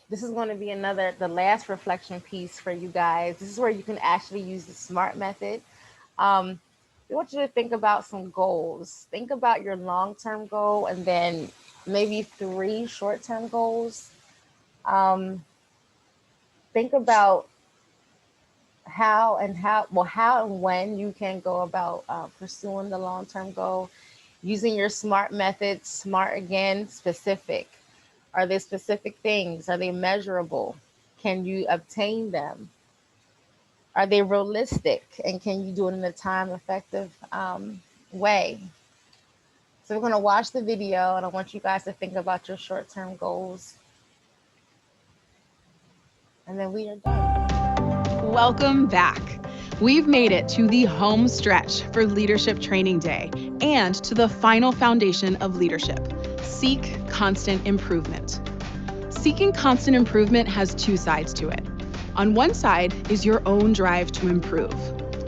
This is going to be the last reflection piece for you guys. This is where you can actually use the SMART method. We want you to think about some goals. Think about your long-term goal and then maybe 3 short-term goals. Think about how and when you can go about pursuing the long-term goal using your SMART method. SMART again, specific. Are they specific things? Are they measurable? Can you obtain them? Are they realistic? And can you do it in a time-effective way? So we're going to watch the video, and I want you guys to think about your short-term goals. And then we are done. Welcome back. We've made it to the home stretch for Leadership Training Day and to the final foundation of leadership: seek constant improvement. Seeking constant improvement has 2 sides to it. On one side is your own drive to improve.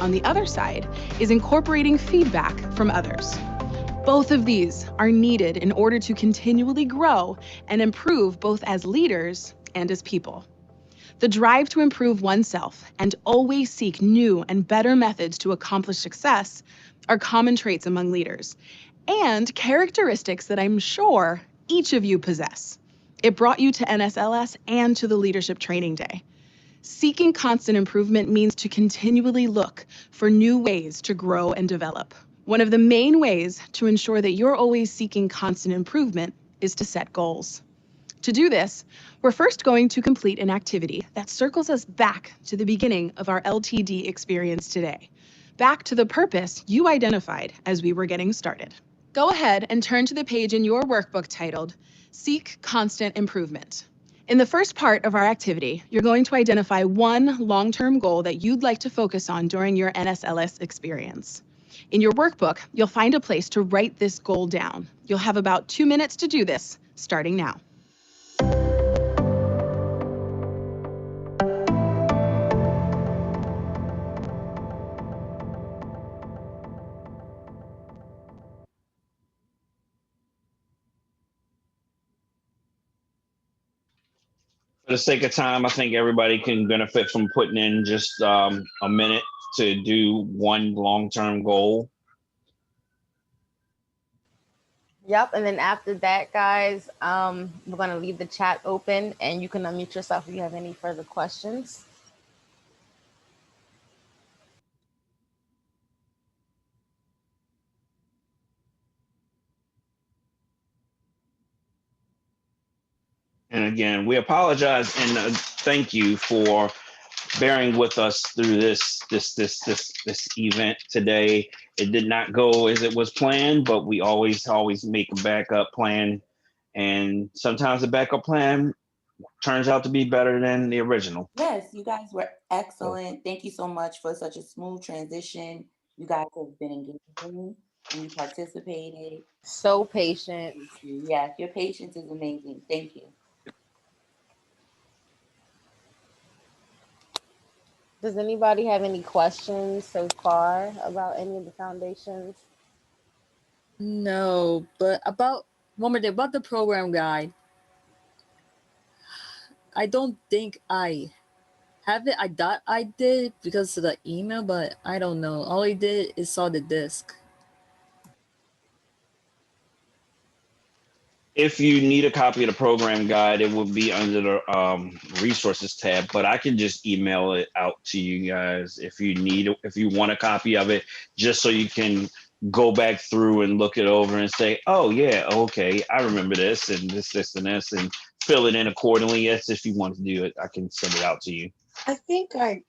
On the other side is incorporating feedback from others. Both of these are needed in order to continually grow and improve both as leaders and as people. The drive to improve oneself and always seek new and better methods to accomplish success are common traits among leaders and characteristics that I'm sure each of you possess. It brought you to NSLS and to the Leadership Training Day. Seeking constant improvement means to continually look for new ways to grow and develop, One of the main ways to ensure that you're always seeking constant improvement is to set goals. To do this, we're first going to complete an activity that circles us back to the beginning of our LTD experience today, back to the purpose you identified as we were getting started. Go ahead and turn to the page in your workbook titled Seek Constant Improvement. In the first part of our activity, you're going to identify one long-term goal that you'd like to focus on during your NSLS experience. In your workbook, you'll find a place to write this goal down. You'll have about 2 minutes to do this, starting now. For the sake of time, I think everybody can benefit from putting in just a minute to do one long-term goal. Yep, and then after that, guys, we're gonna leave the chat open and you can unmute yourself if you have any further questions. And again, we apologize and thank you for bearing with us through this event today. It did not go as it was planned, but we always make a backup plan, and sometimes the backup plan turns out to be better than the original. Yes, you guys were excellent. Thank you so much for such a smooth transition. You guys have been engaging and you participated. So patient. Yes, your patience is amazing. Thank you. Does anybody have any questions so far about any of the foundations? No, but one more thing about the program guide. I don't think I have it. I thought I did because of the email, but I don't know. All I did is saw the disc. If you need a copy of the program guide, it will be under the resources tab, but I can just email it out to you guys if you want a copy of it, just so you can go back through and look it over and say, oh yeah, okay, I remember this and this and this, and fill it in accordingly. Yes, if you want to do it, I can send it out to you. I think I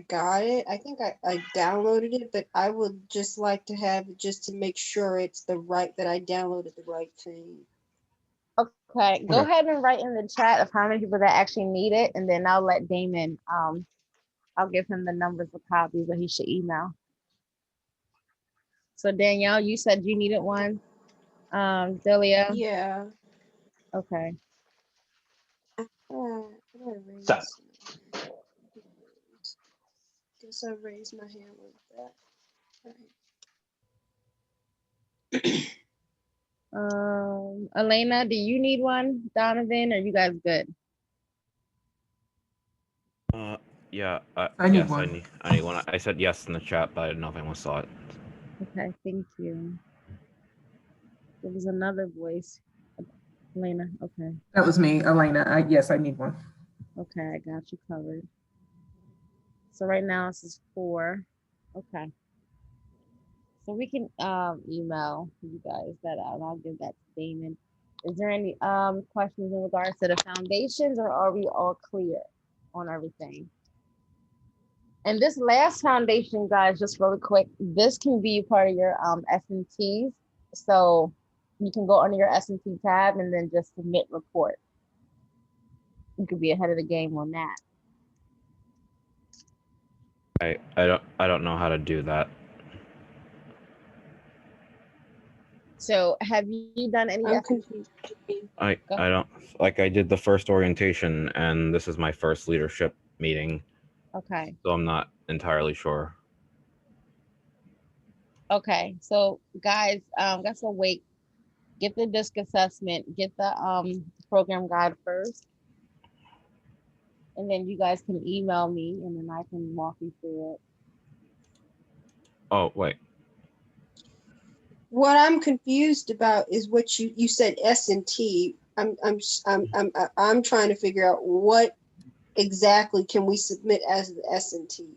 got it. I think I downloaded it, but I would just like to have it just to make sure it's that I downloaded the right thing. Okay, go ahead and write in the chat of how many people that actually need it, and then I'll let Damon, I'll give him the numbers of copies that he should email. So Danielle, you said you needed one. Delia? Yeah. Okay. So. Guess I raised my hand with that. Elena, do you need one? Donovan, are you guys good? Yeah. I need yes, one. I need one. I said yes in the chat, but I didn't know if anyone saw it. Okay, thank you. There was another voice. Elena, okay. That was me, Elena. Yes, I need one. Okay, I got you covered. So right now this is 4. Okay. So we can email you guys that out, and I'll give that to Damon. Is there any questions in regards to the foundations, or are we all clear on everything? And this last foundation, guys, just really quick, this can be part of your S&Ts. So you can go under your S&T tab and then just submit report. You could be ahead of the game on that. I don't know how to do that. So have you done any? I'm confused. I don't, like, I did the first orientation and this is my first leadership meeting. Okay. So I'm not entirely sure. Okay. So guys, got some wait. Get the DISC assessment, get the program guide first. And then you guys can email me and then I can walk you through it. Oh, wait. What I'm confused about is what you said S&T. I'm trying to figure out what exactly can we submit as the S&T.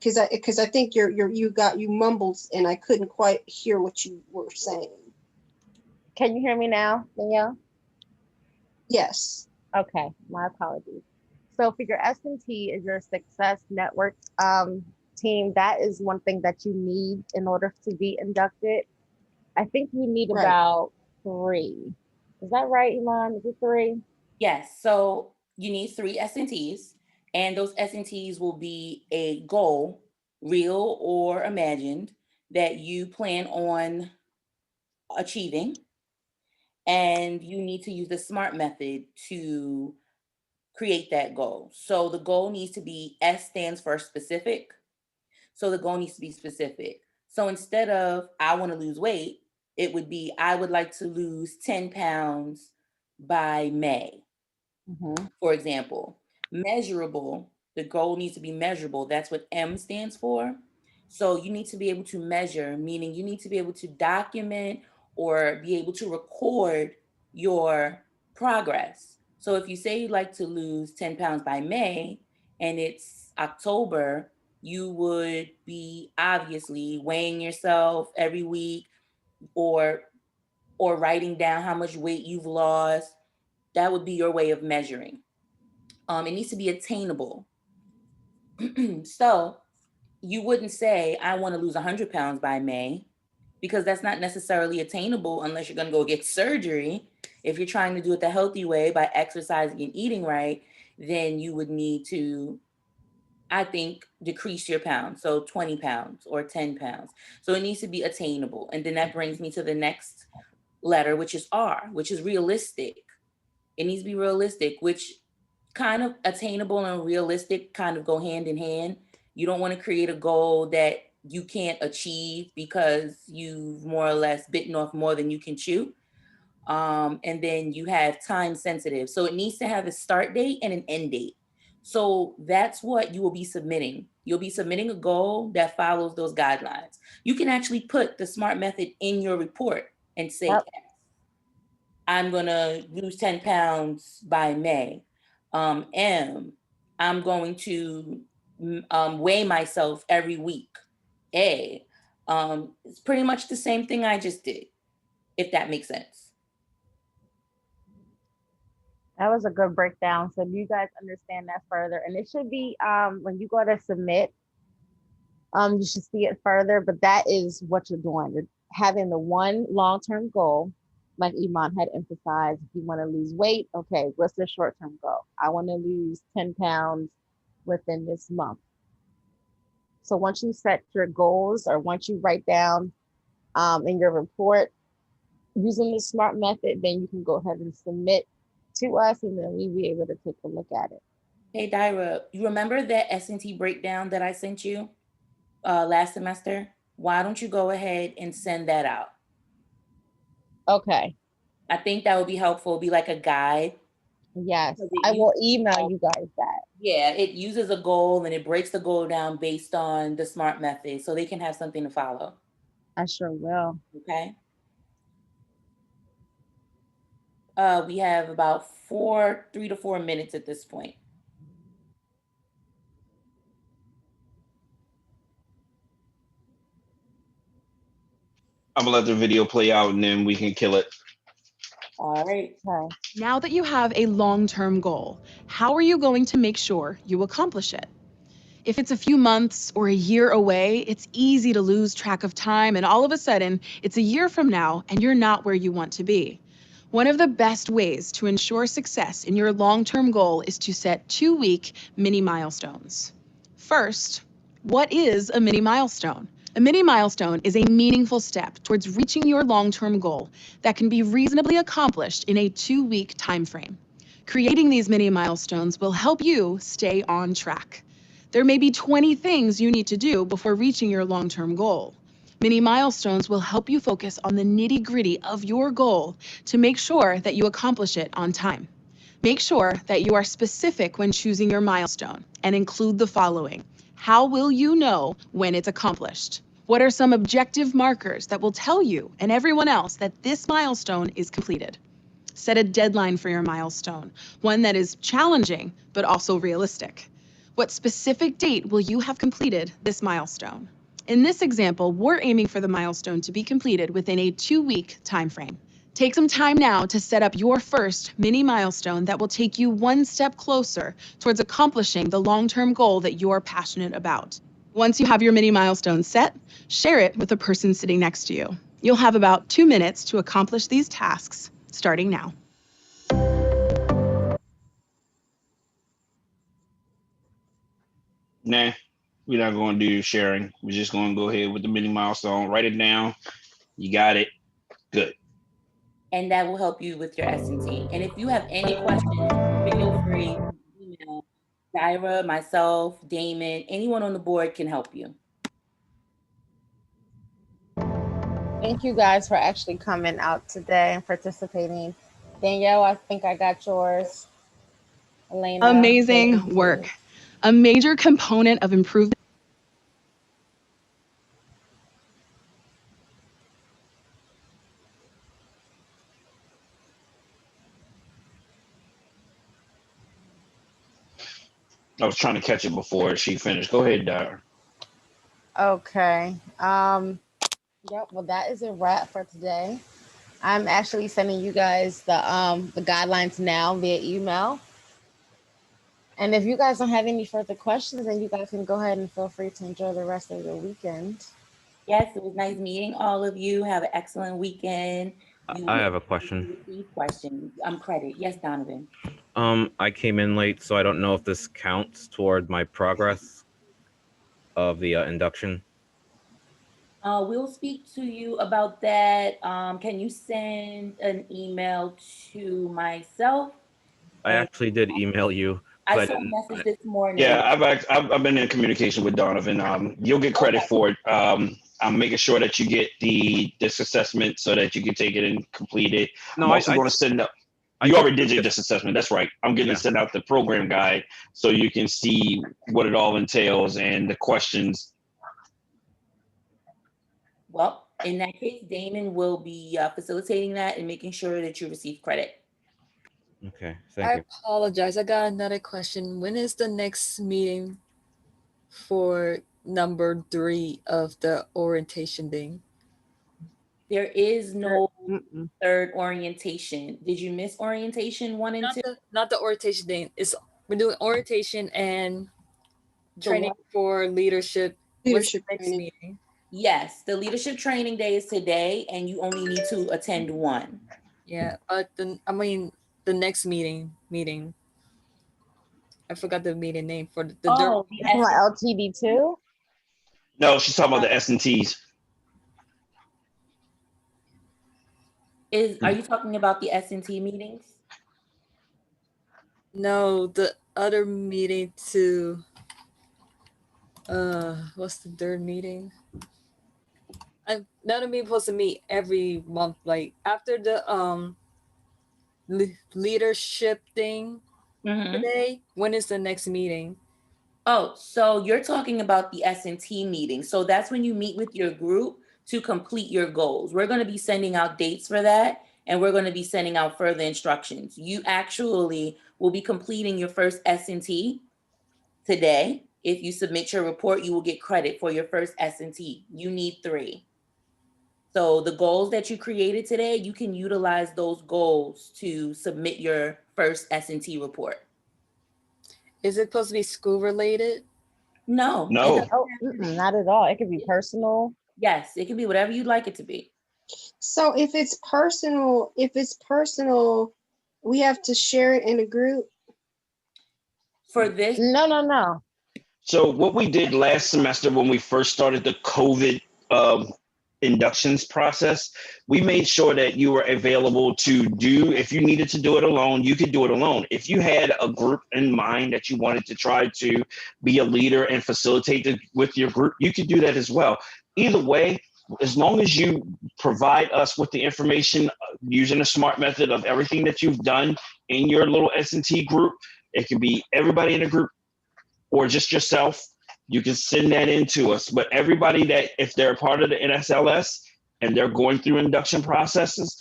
because I think you mumbled and I couldn't quite hear what you were saying. Can you hear me now, Danielle? Yes. Okay, my apologies. So for your S&T is your success network team. That is one thing that you need in order to be inducted. I think you need Right. about 3. Is that right, Iman? Is it 3? Yes. So you need 3 S&Ts, and those S&Ts will be a goal, real or imagined, that you plan on achieving. And you need to use the SMART method to create that goal. So the goal needs to be, S stands for specific. So the goal needs to be specific. So instead of I want to lose weight, it would be I would like to lose 10 pounds by May, for example. Measurable, the goal needs to be measurable. That's what M stands for. So you need to be able to measure, meaning you need to be able to document or be able to record your progress. So if you say you'd like to lose 10 pounds by May and it's October, you would be obviously weighing yourself every week or writing down how much weight you've lost. That would be your way of measuring. It needs to be attainable. So you wouldn't say, I want to lose 100 pounds by May, because that's not necessarily attainable unless you're going to go get surgery. If you're trying to do it the healthy way by exercising and eating right, then you would need to, I think, decrease your pounds. So 20 pounds or 10 pounds. So it needs to be attainable. And then that brings me to the next letter, which is R, which is realistic. It needs to be realistic, which kind of attainable and realistic kind of go hand in hand. You don't want to create a goal that you can't achieve because you've more or less bitten off more than you can chew. And then you have time sensitive. So it needs to have a start date and an end date. So that's what you will be submitting. You'll be submitting a goal that follows those guidelines. You can actually put the SMART method in your report and say, I'm going to lose 10 pounds by May. M, I'm going to weigh myself every week. A, it's pretty much the same thing I just did, if that makes sense. That was a good breakdown. So you guys understand that further. And it should be when you go to submit, you should see it further, but that is what you're doing. You're having the one long-term goal, like Iman had emphasized. If you want to lose weight, okay, what's the short-term goal? I want to lose 10 pounds within this month. So once you set your goals, or once you write down in your report using the SMART method, then you can go ahead and submit to us, and then we'll be able to take a look at it. Hey, Dyra, you remember that S&T breakdown that I sent you last semester? Why don't you go ahead and send that out? Okay. I think that would be helpful. Be like a guide. Yes, I will email you guys that. Yeah, it uses a goal and it breaks the goal down based on the SMART method, so they can have something to follow. I sure will. Okay. We have about 3 to 4 minutes at this point. I'm gonna let the video play out and then we can kill it. All right. Now that you have a long-term goal, how are you going to make sure you accomplish it? If it's a few months or a year away, it's easy to lose track of time, and all of a sudden, it's a year from now and you're not where you want to be. One of the best ways to ensure success in your long-term goal is to set 2-week mini milestones. First, what is a mini milestone? A mini milestone is a meaningful step towards reaching your long-term goal that can be reasonably accomplished in a 2-week time frame. Creating these mini milestones will help you stay on track. There may be 20 things you need to do before reaching your long-term goal. Mini milestones will help you focus on the nitty-gritty of your goal to make sure that you accomplish it on time. Make sure that you are specific when choosing your milestone and include the following. How will you know when it's accomplished? What are some objective markers that will tell you and everyone else that this milestone is completed? Set a deadline for your milestone, one that is challenging but also realistic. What specific date will you have completed this milestone? In this example, we're aiming for the milestone to be completed within a 2-week time frame. Take some time now to set up your first mini milestone that will take you one step closer towards accomplishing the long-term goal that you're passionate about. Once you have your mini milestone set, share it with the person sitting next to you. You'll have about 2 minutes to accomplish these tasks, starting now. Nah, we're not going to do sharing. We're just going to go ahead with the mini milestone. Write it down. You got it. Good. And that will help you with your S&T. And if you have any questions, feel free to email Tyra, myself, Damon, anyone on the board can help you. Thank you guys for actually coming out today and participating. Danielle, I think I got yours. Elena. Amazing work. A major component of improvement. I was trying to catch it before she finished. Go ahead, Dara. Okay. Yep. Well, that is a wrap for today. I'm actually sending you guys the guidelines now via email. And if you guys don't have any further questions, then you guys can go ahead and feel free to enjoy the rest of your weekend. Yes, it was nice meeting all of you. Have an excellent weekend. I have a question. Credit. Yes, Donovan. I came in late, so I don't know if this counts toward my progress of the induction. We'll speak to you about that. Can you send an email to myself? I actually did email you. I saw a message this morning. Yeah, I've been in communication with Donovan. You'll get credit for it. I'm making sure that you get this assessment so that you can take it and complete it. No, I'm also going to send up. You already did your assessment. That's right. I'm going to send out the program guide so you can see what it all entails and the questions. Well, in that case, Damon will be facilitating that and making sure that you receive credit. Okay, I apologize. I got another question. When is the next meeting for number 3 of the orientation thing? There is no third orientation. Did you miss orientation 1 and 2? Not the orientation thing. We're doing orientation and training for leadership. What's the next meeting? Yes, the leadership training day is today, and you only need to attend 1. Yeah, but the next meeting. I forgot the meeting name for the LTD2? No, she's talking about the S&Ts. Are you talking about the S&T meetings? No, the other meeting to what's the third meeting? None of me supposed to meet every month, like after the leadership thing today. When is the next meeting? Oh, so you're talking about the S&T meeting. So that's when you meet with your group to complete your goals. We're going to be sending out dates for that, and we're going to be sending out further instructions. You actually will be completing your first S&T today. If you submit your report, you will get credit for your first S&T. You need 3. So the goals that you created today, you can utilize those goals to submit your first S&T report. Is it supposed to be school related? No. Not at all. It could be personal. Yes, it can be whatever you'd like it to be. So if it's personal, we have to share it in a group. For this? No. So what we did last semester when we first started the COVID inductions process, we made sure that you were available to do, if you needed to do it alone, you could do it alone. If you had a group in mind that you wanted to try to be a leader and facilitate with your group, you could do that as well. Either way, as long as you provide us with the information using a SMART method of everything that you've done in your little S&T group, it could be everybody in the group or just yourself. You can send that in to us. But everybody that, if they're part of the NSLS and they're going through induction processes,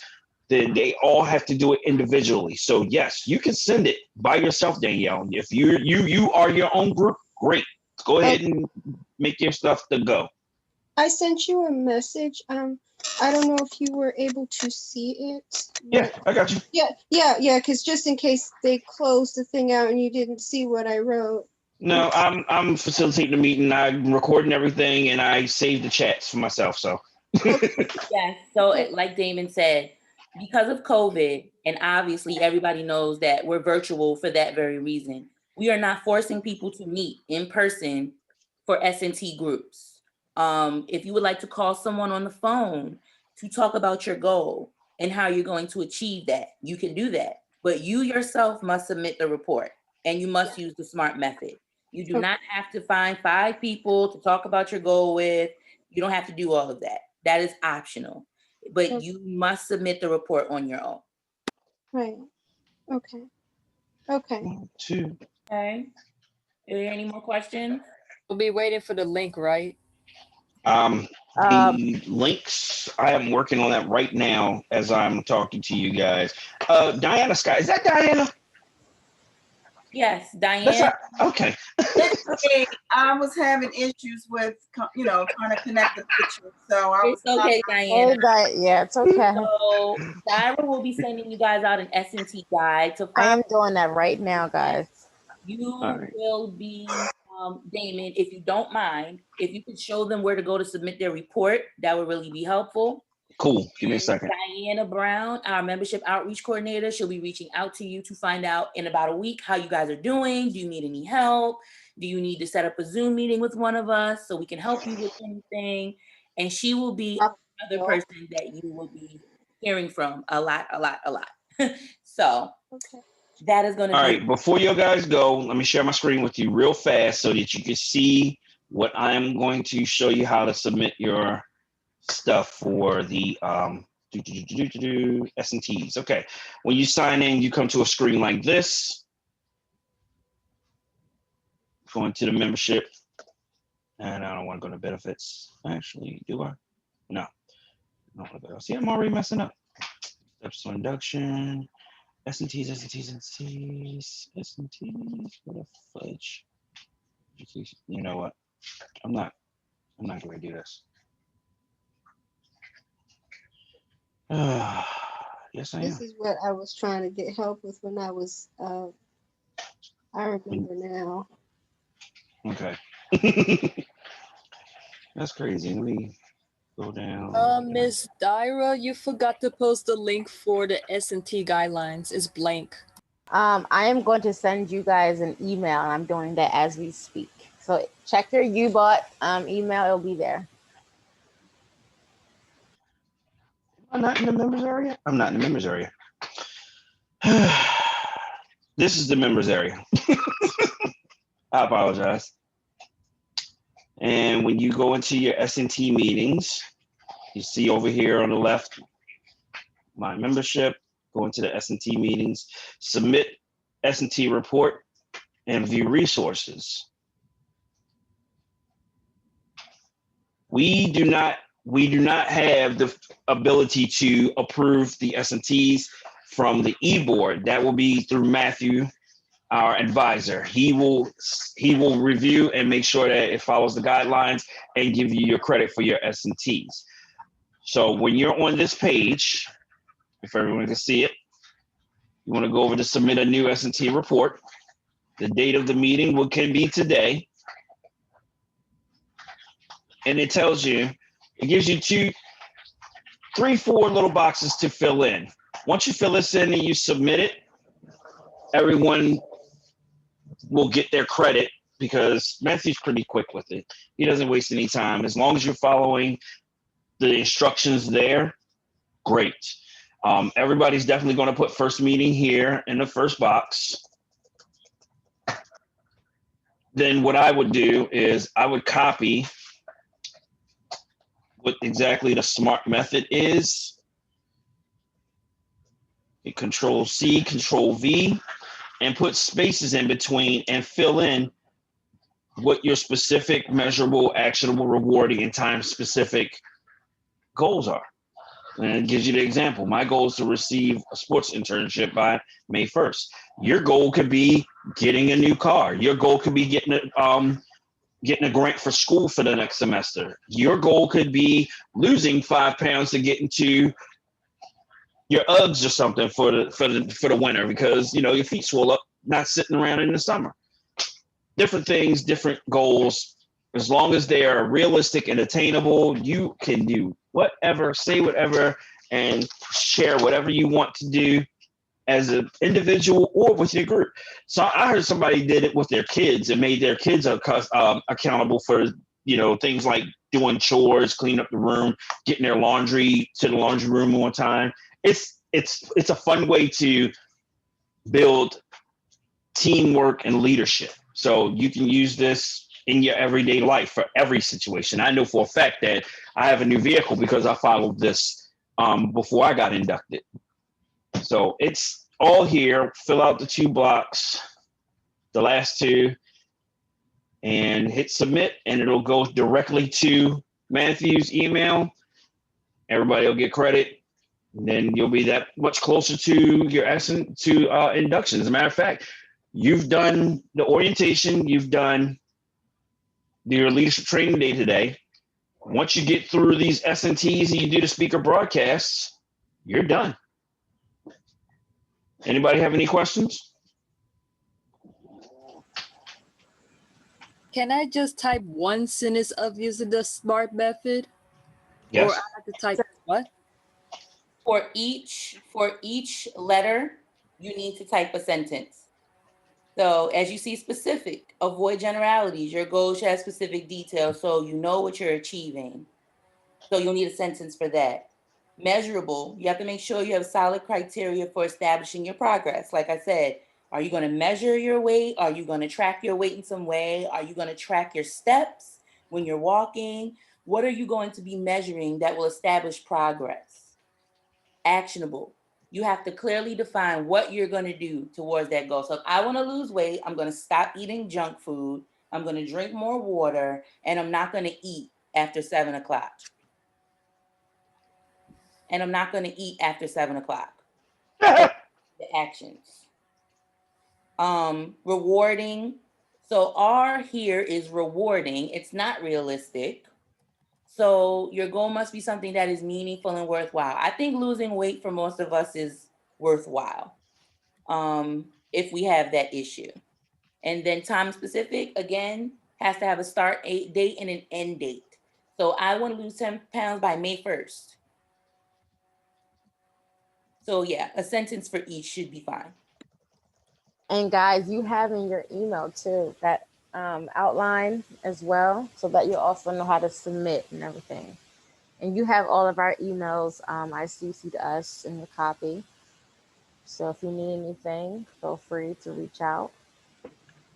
then they all have to do it individually. So yes, you can send it by yourself, Danielle. If you are your own group, great. Go ahead and make your stuff to go. I sent you a message. I don't know if you were able to see it. Yeah, I got you. Yeah. Because just in case they closed the thing out and you didn't see what I wrote. No, I'm facilitating the meeting. I'm recording everything, and I saved the chats for myself. So Yes. So like Damon said, because of COVID, and obviously everybody knows that we're virtual for that very reason, we are not forcing people to meet in person for S&T groups. If you would like to call someone on the phone to talk about your goal and how you're going to achieve that, you can do that. But you yourself must submit the report, and you must use the SMART method. You do not have to find 5 people to talk about your goal with. You don't have to do all of that. That is optional, but you must submit the report on your own. Right. Okay. Okay. Okay. Are there any more questions? We'll be waiting for the link, right? The links, I am working on that right now as I'm talking to you guys. Diana Scott, is that Diana? Yes, Diane. Okay. Hey, I was having issues with, trying to connect the picture. So I was. It's okay, Diana. Yeah, it's okay. So Dyra will be sending you guys out an S&T guide to. I am doing that right now, guys. You will be, Damon, if you don't mind, if you could show them where to go to submit their report, that would really be helpful. Cool. Give me a second. Diana Brown, our membership outreach coordinator, she'll be reaching out to you to find out in about a week how you guys are doing. Do you need any help? Do you need to set up a Zoom meeting with one of us so we can help you with anything? And she will be another person that you will be hearing from a lot. So that is going to All right, before you guys go, let me share my screen with you real fast so that you can see what I'm going to show you how to submit your stuff for the S&Ts. Okay, when you sign in, you come to a screen like this. Go into the membership, and I don't want to go to benefits. Actually, do I? No. I don't want to go. See, I'm already messing up. Steps to induction. S&Ts. What a fudge. You know what? I'm not going to do this. Yes, I am. This is what I was trying to get help with when I was, I remember now. Okay. That's crazy. Let me go down. Miss Dyra, you forgot to post the link for the S&T guidelines. It's blank. I am going to send you guys an email, and I'm doing that as we speak. So check your UBOT email, it'll be there. I'm not in the members area? I'm not in the members area. This is the members area. I apologize. And when you go into your S&T meetings, you see over here on the left, my membership, go into the S&T meetings, submit S&T report, and view resources. We do not have the ability to approve the S&Ts from the e-board. That will be through Matthew, our advisor. He will review and make sure that it follows the guidelines and give you your credit for your S&Ts. So when you're on this page, if everyone can see it, you want to go over to submit a new S&T report. The date of the meeting can be today. And it tells you, it gives you 2, 3, 4 little boxes to fill in. Once you fill this in and you submit it, everyone will get their credit because Matthew's pretty quick with it. He doesn't waste any time. As long as you're following the instructions there, great. Everybody's definitely going to put first meeting here in the first box. Then what I would do is I would copy what exactly the SMART method is. Hit Control-C, Control-V, and put spaces in between and fill in what your specific, measurable, actionable, rewarding, and time-specific goals are. And it gives you the example. My goal is to receive a sports internship by May 1st. Your goal could be getting a new car. Your goal could be getting a grant for school for the next semester. Your goal could be losing 5 pounds to get into your Uggs or something for the winter because your feet swell up, not sitting around in the summer. Different things, different goals. As long as they are realistic and attainable, you can do whatever, say whatever, and share whatever you want to do as an individual or with your group. So I heard somebody did it with their kids and made their kids accountable for things like doing chores, cleaning up the room, getting their laundry to the laundry room on time. It's a fun way to build teamwork and leadership. So you can use this in your everyday life for every situation. I know for a fact that I have a new vehicle because I followed this before I got inducted. So it's all here. Fill out the 2 blocks, the last 2, and hit submit, and it'll go directly to Matthew's email. Everybody will get credit. And then you'll be that much closer to your induction. As a matter of fact, you've done the orientation, you've done your leadership training day today. Once you get through these S&Ts and you do the speaker broadcasts, you're done. Anybody have any questions? Can I just type one sentence of using the SMART method? Yes. Or I have to type what? For each letter, you need to type a sentence. So as you see specific, avoid generalities. Your goal should have specific details so you know what you're achieving. So you'll need a sentence for that. Measurable, you have to make sure you have solid criteria for establishing your progress. Like I said, are you going to measure your weight? Are you going to track your weight in some way? Are you going to track your steps when you're walking? What are you going to be measuring that will establish progress? Actionable. You have to clearly define what you're going to do towards that goal. So if I want to lose weight, I'm going to stop eating junk food. I'm going to drink more water, and I'm not going to eat after 7 o'clock. And I'm not going to eat after 7 o'clock. The actions. Rewarding. So R here is rewarding. It's not realistic. So your goal must be something that is meaningful and worthwhile. I think losing weight for most of us is worthwhile if we have that issue. And then time specific, again, has to have a start date and an end date. So I want to lose 10 pounds by May 1st. So yeah, a sentence for each should be fine. And guys, you have in your email too that outline as well, so that you also know how to submit and everything. And you have all of our emails. I CC'd us in the copy. So if you need anything, feel free to reach out.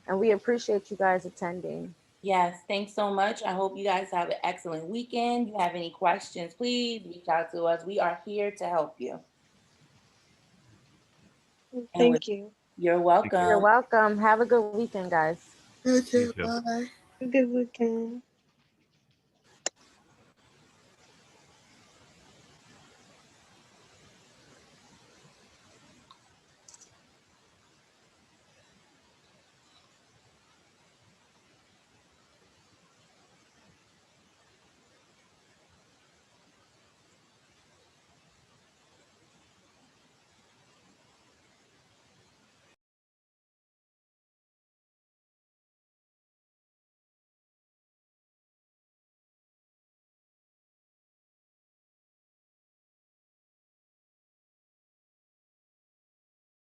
And we appreciate you guys attending. Yes, thanks so much. I hope you guys have an excellent weekend. If you have any questions, please reach out to us. We are here to help you. Thank you. You're welcome. You're welcome. Have a good weekend, guys. You too. Bye. Have a good weekend.